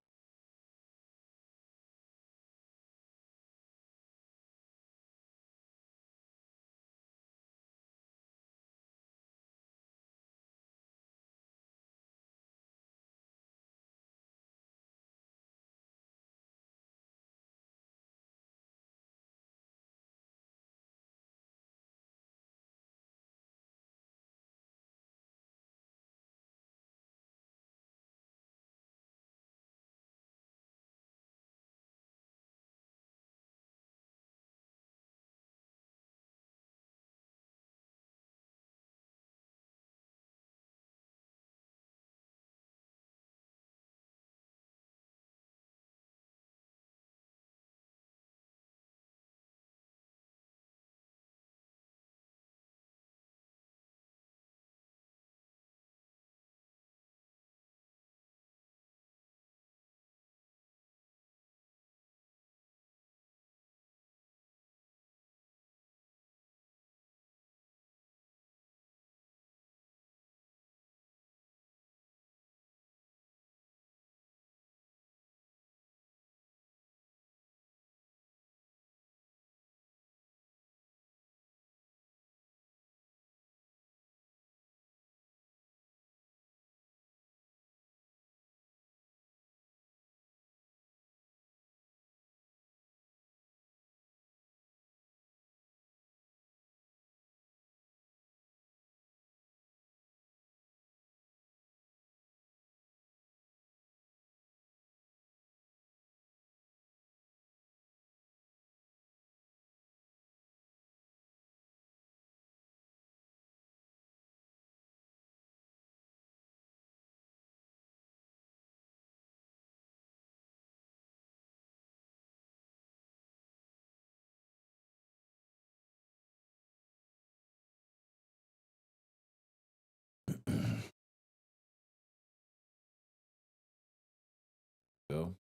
go.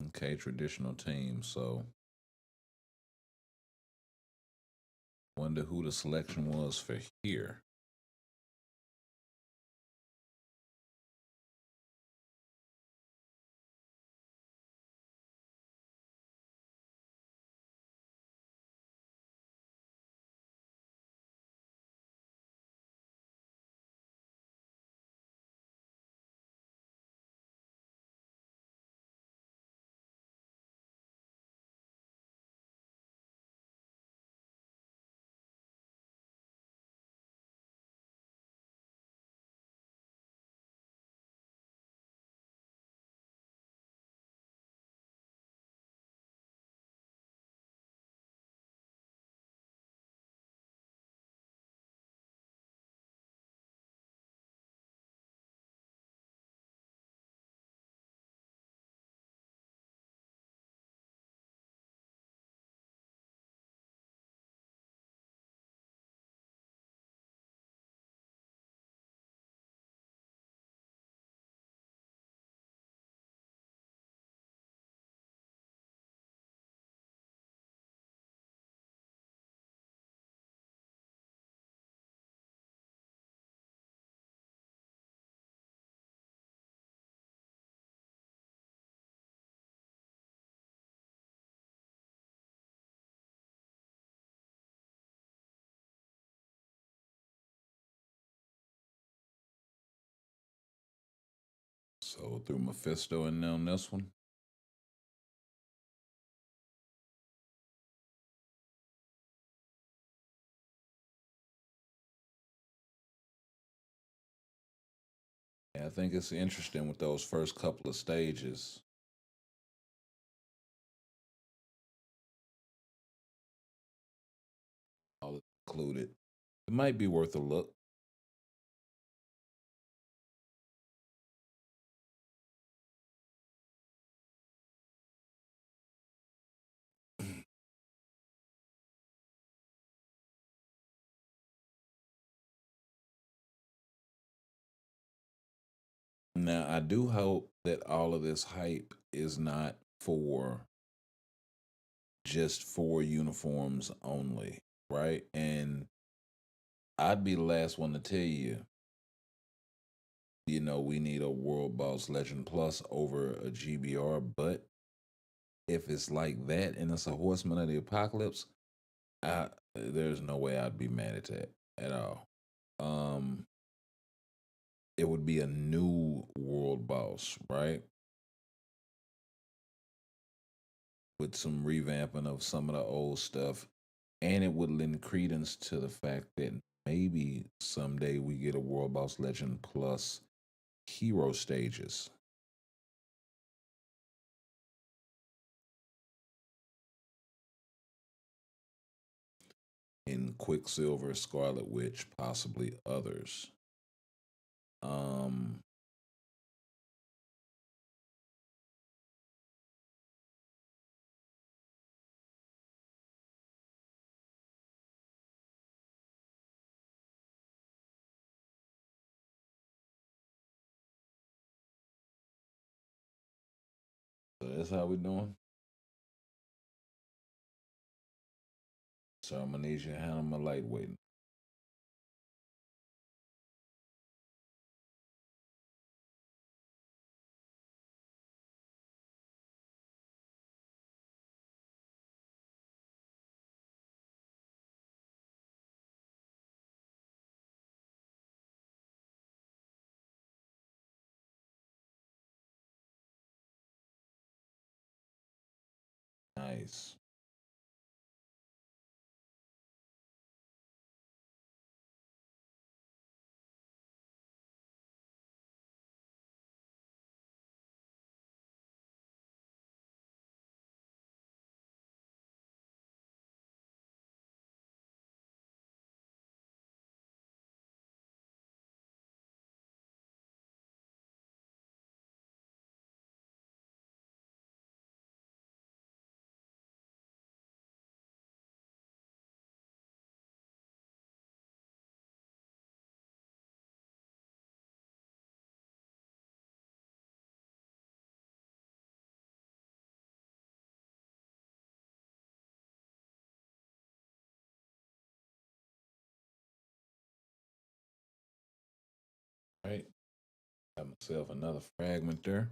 Okay, traditional team. So, wonder who the selection was for here. So threw Mephisto in there on this one. Yeah, I think it's interesting with those first couple of stages, all included. It might be worth a look. Now, I do hope that all of this hype is not for just for uniforms only, right? And I'd be the last one to tell you, we need a World Boss Legend Plus over a GBR. But if it's like that and it's a Horseman of the Apocalypse, there's no way I'd be mad at that at all. Um, it would be a new World Boss, right? With some revamping of some of the old stuff. And it would lend credence to the fact that maybe someday we get a World Boss Legend Plus hero stages in Quicksilver, Scarlet Witch, possibly others. Um, so that's how we doing. So I'm gonna need you to handle my lightweight. Nice. Got myself another fragment there.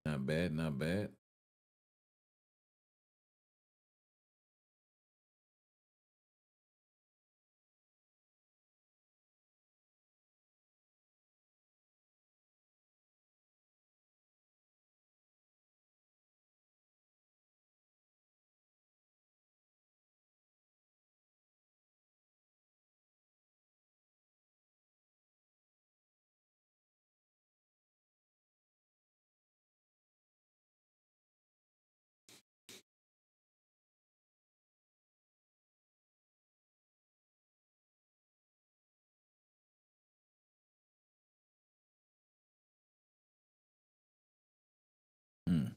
Not bad, not bad. Hmm.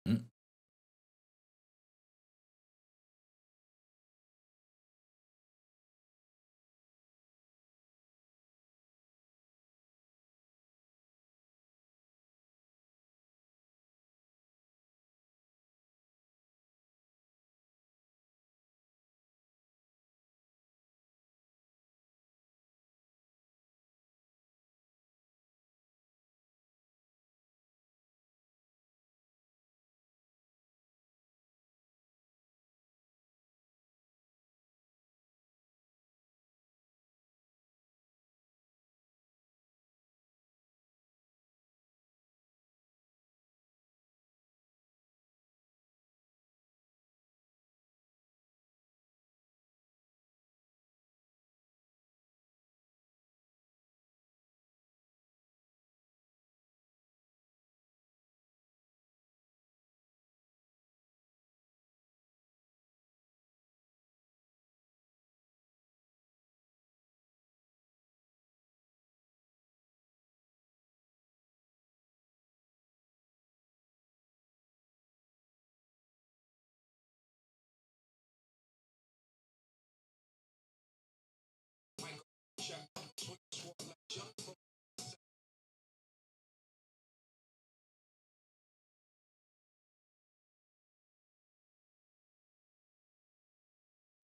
Mm.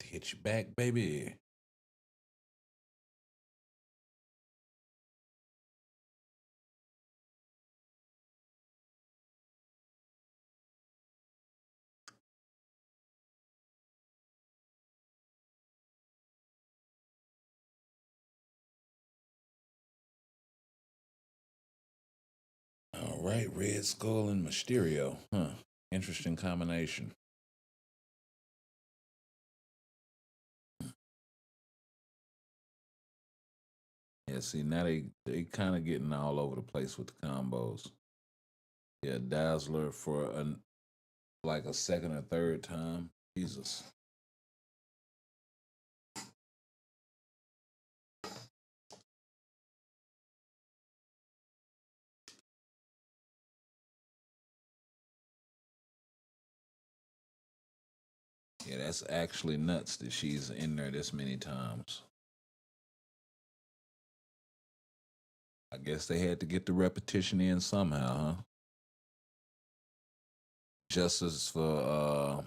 Hit you back, baby. All right, Red Skull and Mysterio. Huh. Interesting combination. Yeah, see, now they kind of getting all over the place with the combos. Yeah, Dazzler for like a second or third time. Jesus. Yeah, that's actually nuts that she's in there this many times. I guess they had to get the repetition in somehow, huh? Justice for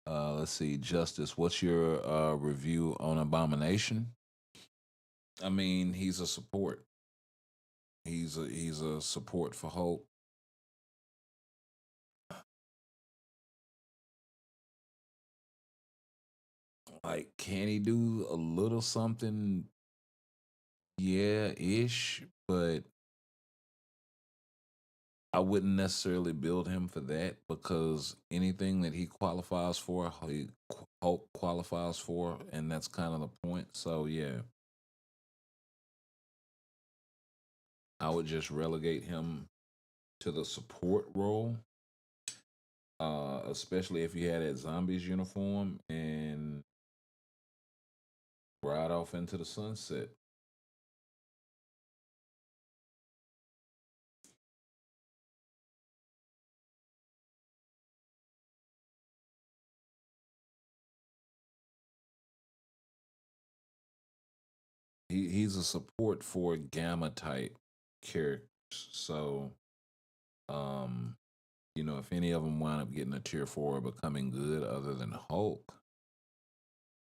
let's see, Justice, what's your review on Abomination? I mean, he's a support. He's a support for Hope. Like, can he do a little something? Yeah, ish, but I wouldn't necessarily build him for that because anything that he qualifies for, Hulk qualifies for, and that's kind of the point. So yeah, I would just relegate him to the support role, especially if he had that zombies uniform and ride off into the sunset. He's a support for gamma type characters. So um, if any of them wind up getting a tier four or becoming good, other than Hulk,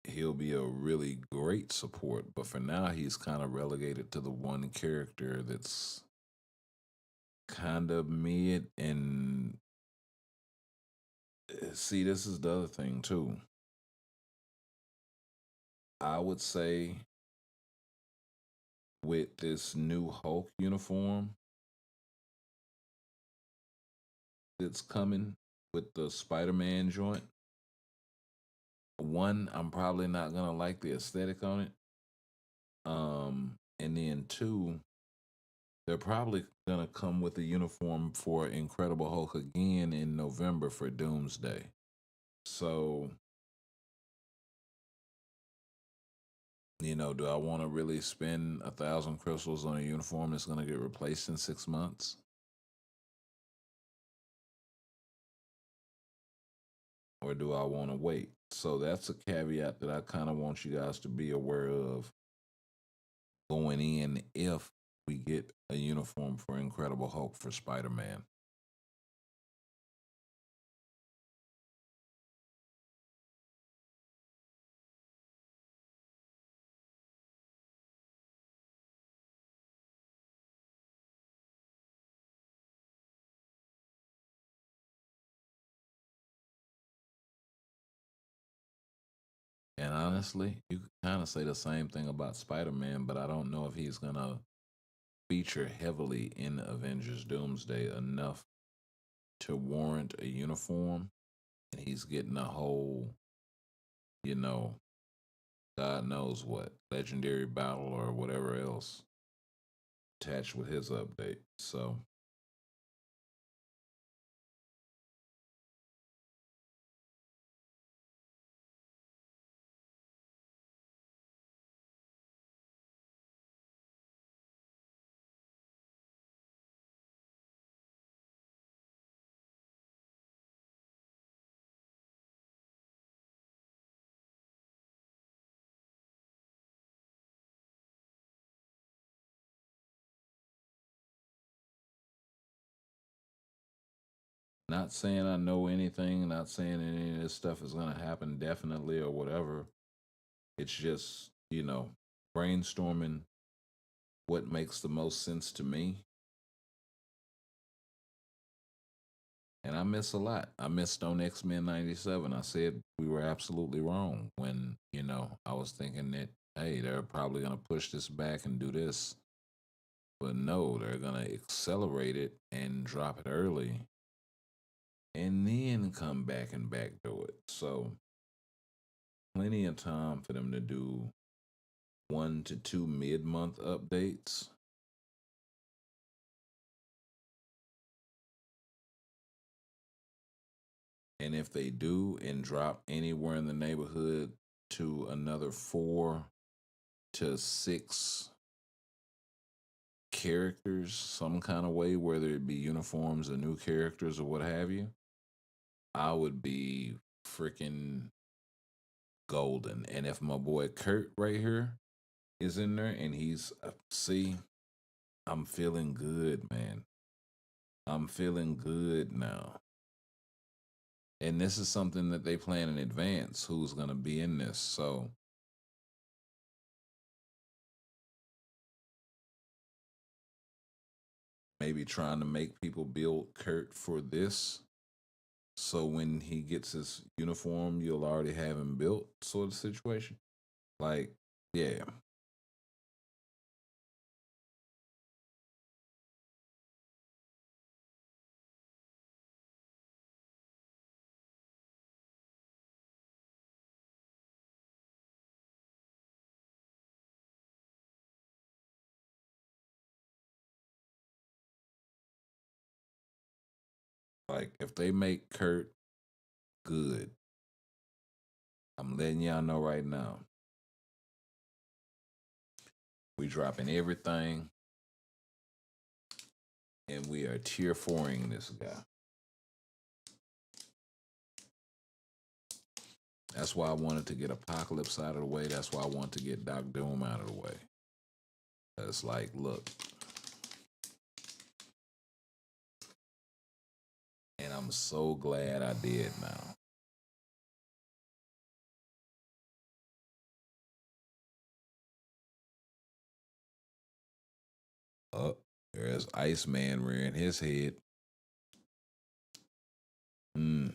he'll be a really great support. But for now, he's kind of relegated to the one character that's kind of mid. And see, this is the other thing too. I would say with this new Hulk uniform that's coming with the Spider-Man joint, one, I'm probably not gonna like the aesthetic on it. And then two, they're probably gonna come with a uniform for Incredible Hulk again in November for Doomsday. So, do I want to really spend 1,000 crystals on a uniform that's gonna get replaced in 6 months, or do I want to wait? So that's a caveat that I kind of want you guys to be aware of going in if we get a uniform for Incredible Hulk for Spider Man. And honestly, you could kind of say the same thing about Spider Man, but I don't know if he's going to feature heavily in Avengers Doomsday enough to warrant a uniform. And he's getting a whole, you know, God knows what, legendary battle or whatever else attached with his update. So, not saying I know anything, not saying any of this stuff is going to happen definitely or whatever. It's just, brainstorming what makes the most sense to me. And I miss a lot. I missed on X Men 97. I said we were absolutely wrong when, I was thinking that, hey, they're probably going to push this back and do this. But no, they're going to accelerate it and drop it early and then come back and backdoor it. So, plenty of time for them to do 1 to 2 mid month updates. And if they do and drop anywhere in the neighborhood to another 4 to 6 characters, some kind of way, whether it be uniforms or new characters or what have you, I would be freaking golden. And if my boy Kurt right here is in there and he's, see, I'm feeling good, man. I'm feeling good now. And this is something that they plan in advance who's going to be in this. So maybe trying to make people build Kurt for this So when he gets his uniform, you'll already have him built, sort of situation. Like, yeah, like if they make Kurt good, I'm letting y'all know right now, we dropping everything and we are tier fouring this guy. That's why I wanted to get Apocalypse out of the way. That's why I want to get Doc Doom out of the way. It's like, look, and I'm so glad I did now. Up there's Iceman rearing his head. Hmm.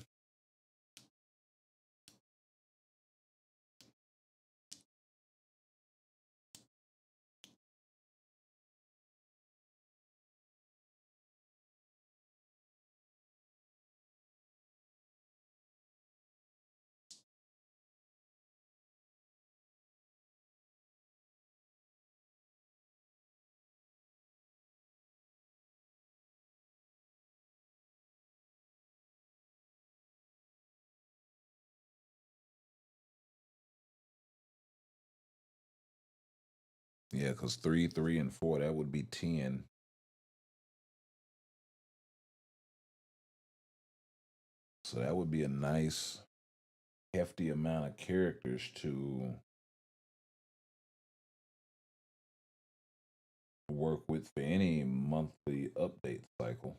Yeah, because 3, 3, and 4, that would be 10. So that would be a nice, hefty amount of characters to work with for any monthly update cycle.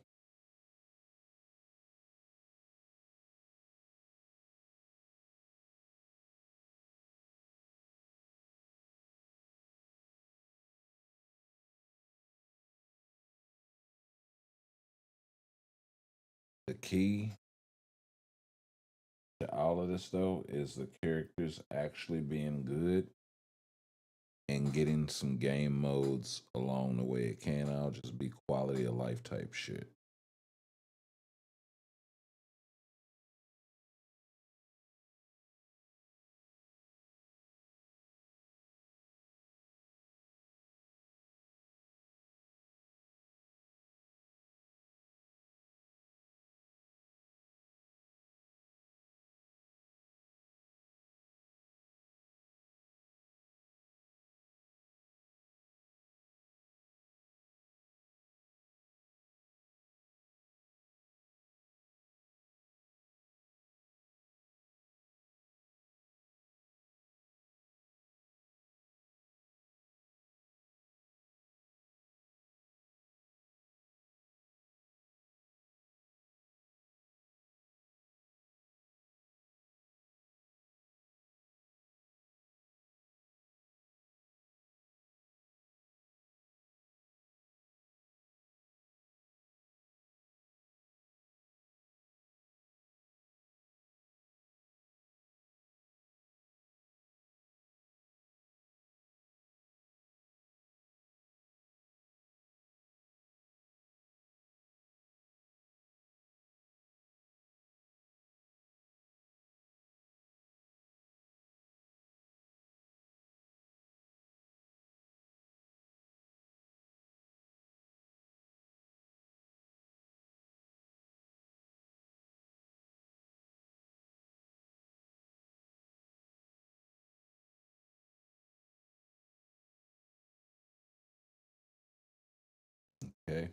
The key to all of this, though, is the characters actually being good and getting some game modes along the way. It can't all just be quality of life type shit. Okay.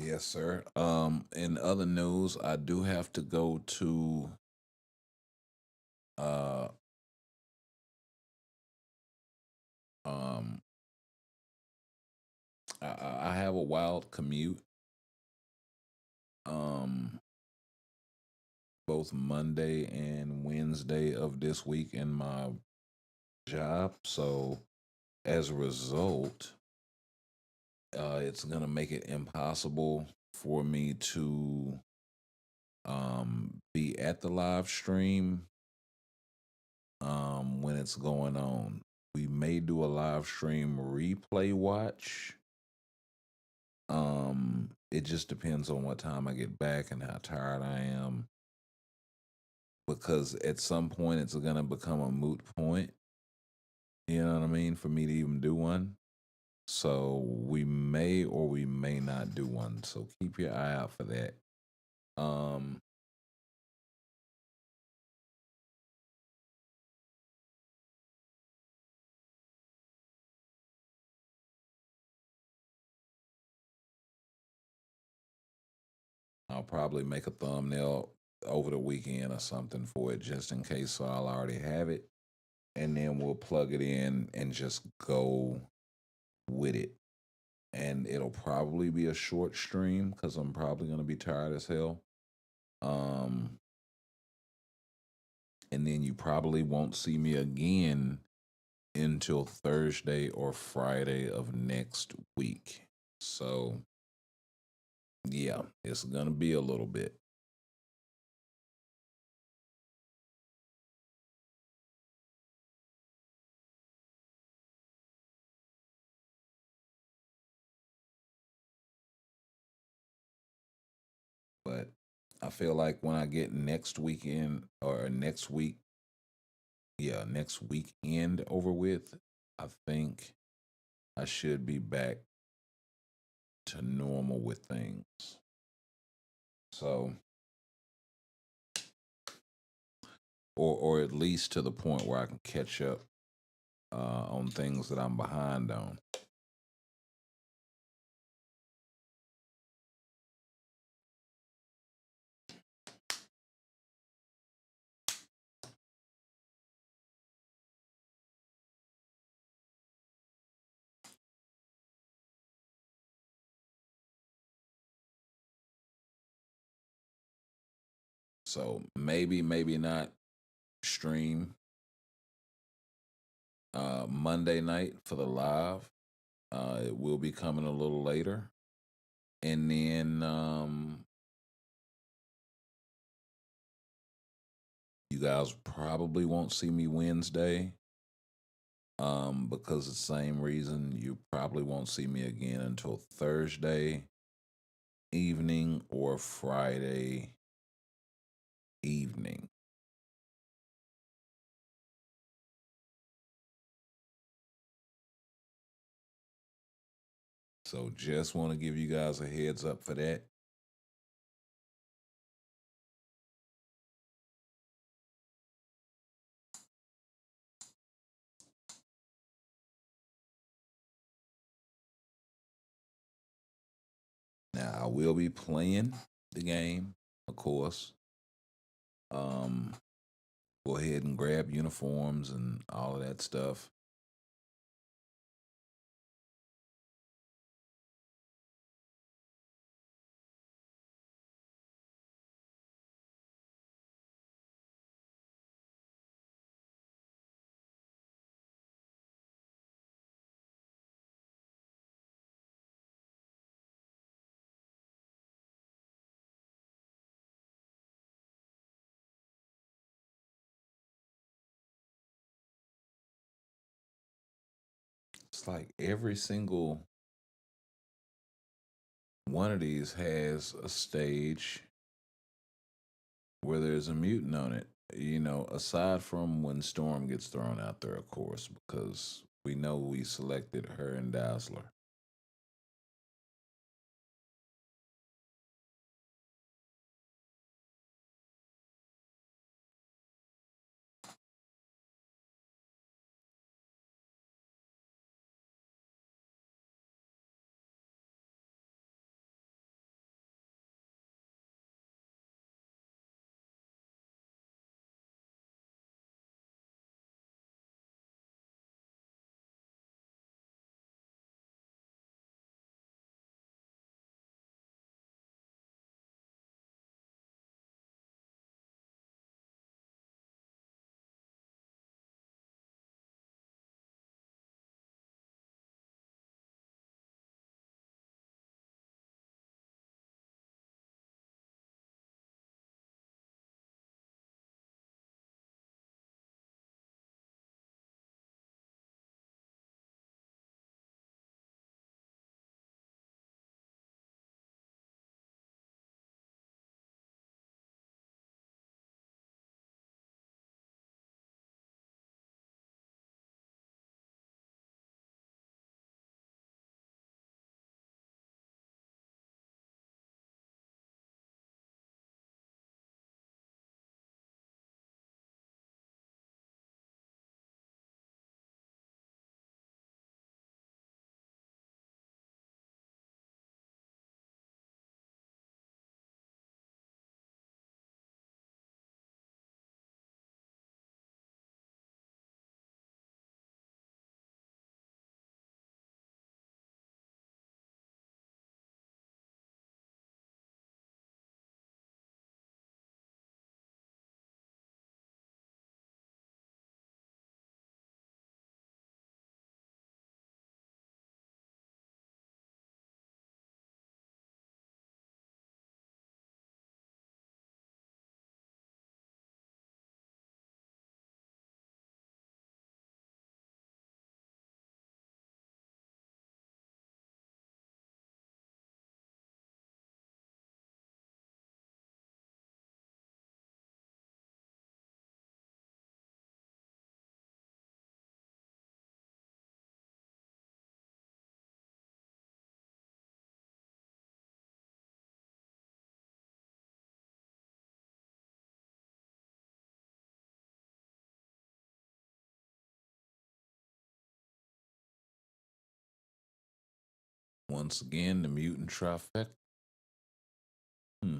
Yes, sir. In other news, I do have to go to uh um I have a wild commute um both Monday and Wednesday of this week in my job. So as a result, it's gonna make it impossible for me to be at the live stream when it's going on. We may do a live stream replay watch. It just depends on what time I get back and how tired I am. Because at some point it's gonna become a moot point. You know what I mean? For me to even do one. So we may or we may not do one. So keep your eye out for that. Um, I'll probably make a thumbnail over the weekend or something for it just in case, so I'll already have it. And then we'll plug it in and just go with it. And it'll probably be a short stream because I'm probably gonna be tired as hell. Um, and then you probably won't see me again until Thursday or Friday of next week. So yeah, it's gonna be a little bit. But I feel like when I get next weekend or next week, yeah, next weekend over with, I think I should be back to normal with things. So, or at least to the point where I can catch up on things that I'm behind on. So maybe not stream Monday night for the live. It will be coming a little later, and then you guys probably won't see me Wednesday. Because the same reason you probably won't see me again until Thursday evening or Friday evening. So just want to give you guys a heads up for that. Now I will be playing the game, of course. Um, Go ahead and grab uniforms and all of that stuff. It's like every single one of these has a stage where there's a mutant on it. You know, aside from when Storm gets thrown out there, of course, because we know we selected her and Dazzler. Once again, the mutant trifecta. Hmm.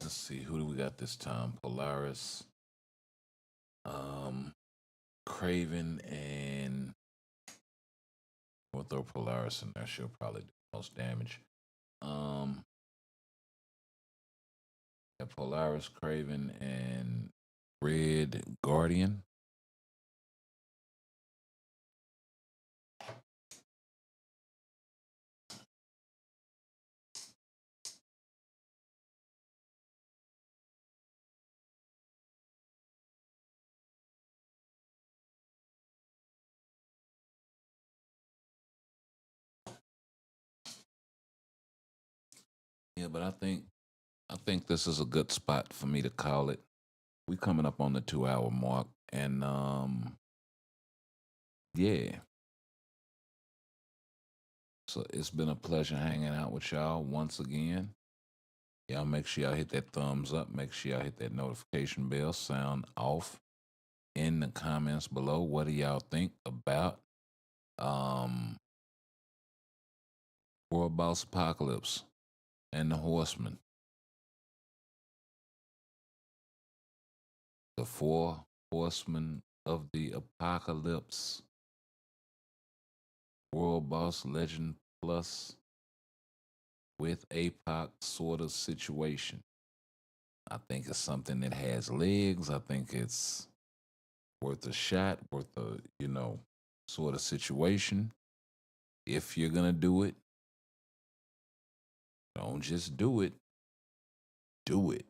Let's see, who do we got this time? Polaris, um, Craven, and we'll throw Polaris in there. She'll probably do the most damage. Um, yeah, Polaris, Craven, and Red Guardian. Yeah, but I think this is a good spot for me to call it. We coming up on the 2 hour mark, and yeah. So it's been a pleasure hanging out with y'all once again. Y'all make sure y'all hit that thumbs up. Make sure y'all hit that notification bell. Sound off in the comments below. What do y'all think about um World Boss Apocalypse and the Horsemen? The four horsemen of the apocalypse. World Boss Legend Plus with APOC sort of situation. I think it's something that has legs. I think it's worth a shot, worth a, sort of situation. If you're gonna do it, don't just do it. Do it.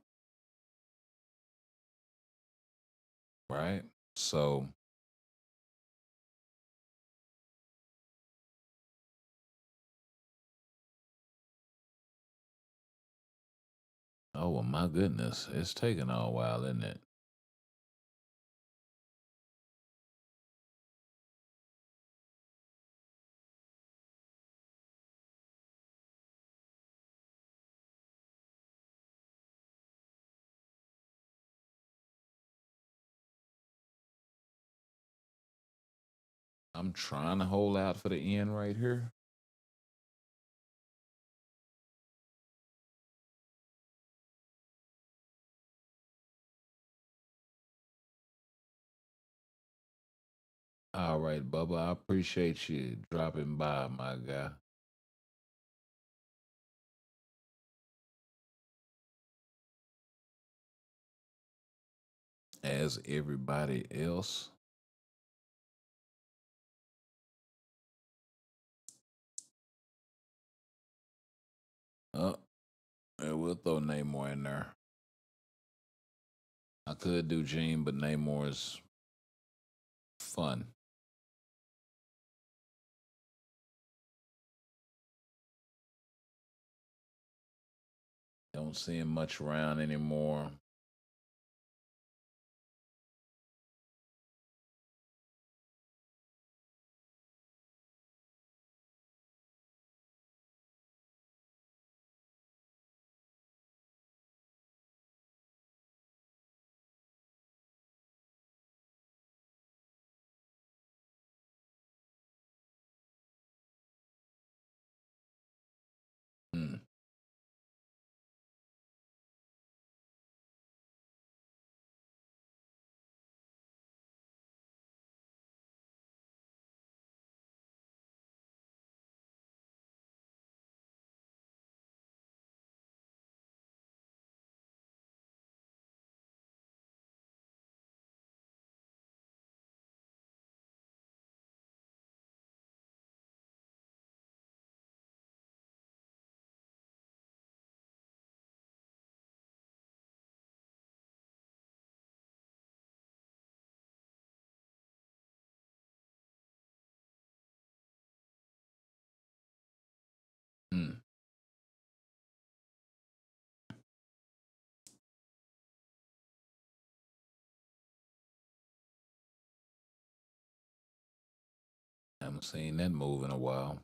Right? So, oh well, my goodness, it's taken a while, isn't it? I'm trying to hold out for the end right here. All right, Bubba, I appreciate you dropping by, my guy. As everybody else. Uh, yeah, we'll throw Namor in there. I could do Gene, but Namor is fun. Don't see him much around anymore. Hmm. Hmm. Haven't seen that move in a while.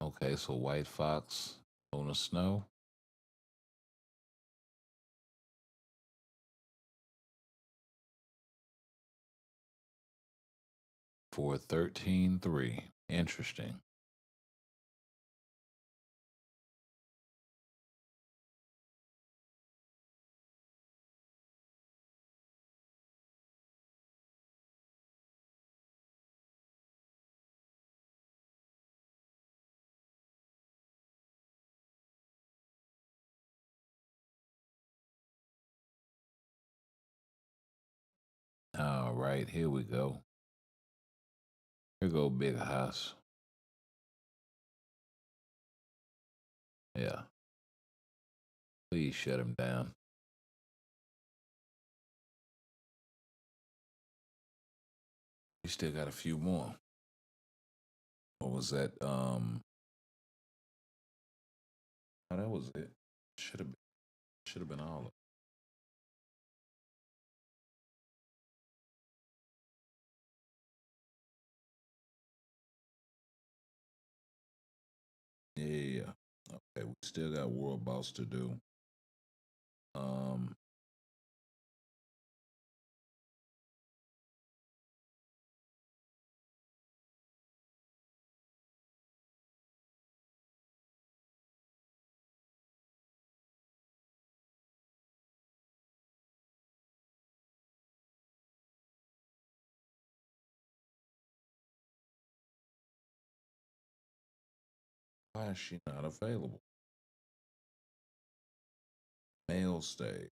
Okay, so White Fox on the snow for 13-3. Interesting. All right, here we go. Here go Big House. Yeah, please shut him down. You still got a few more. What was that? Oh, that was it. Should have been all of it. Yeah, yeah, yeah. Okay, we still got World Boss to do. Um, Why is she not available? Mail stay.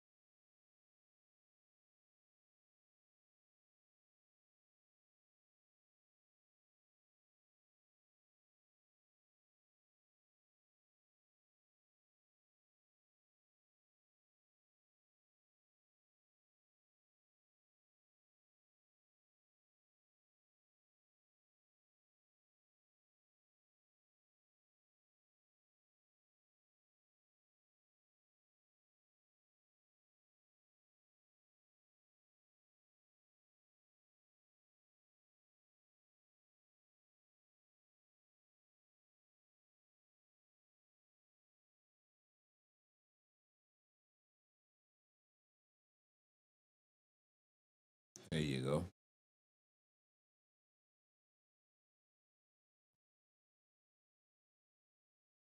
There you go.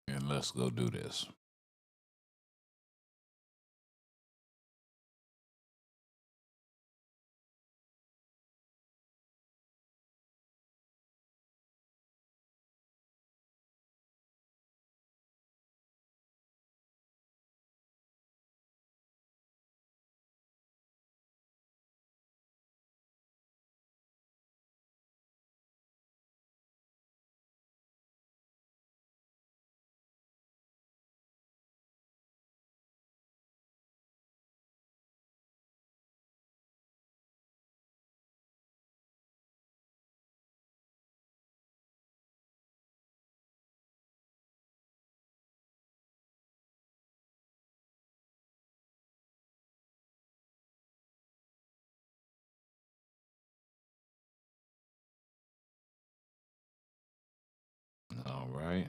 And let's go do this. All right.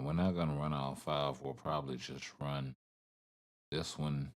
We're not gonna run all five. We'll probably just run this one.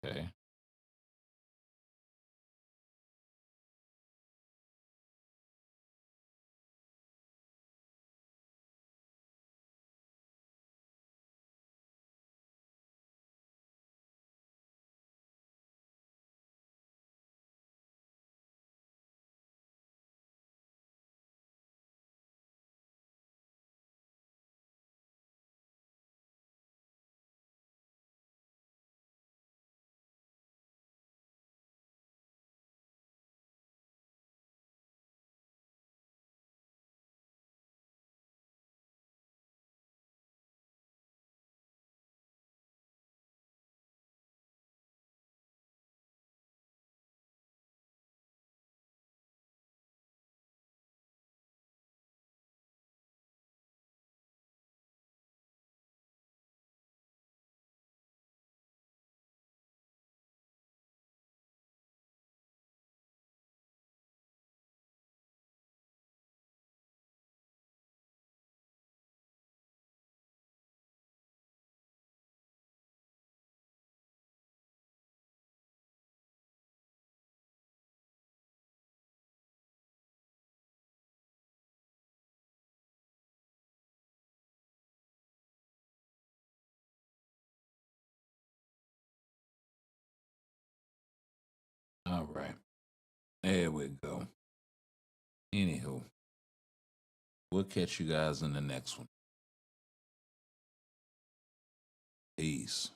Okay. All right. There we go. Anywho, We'll catch you guys in the next one. Peace.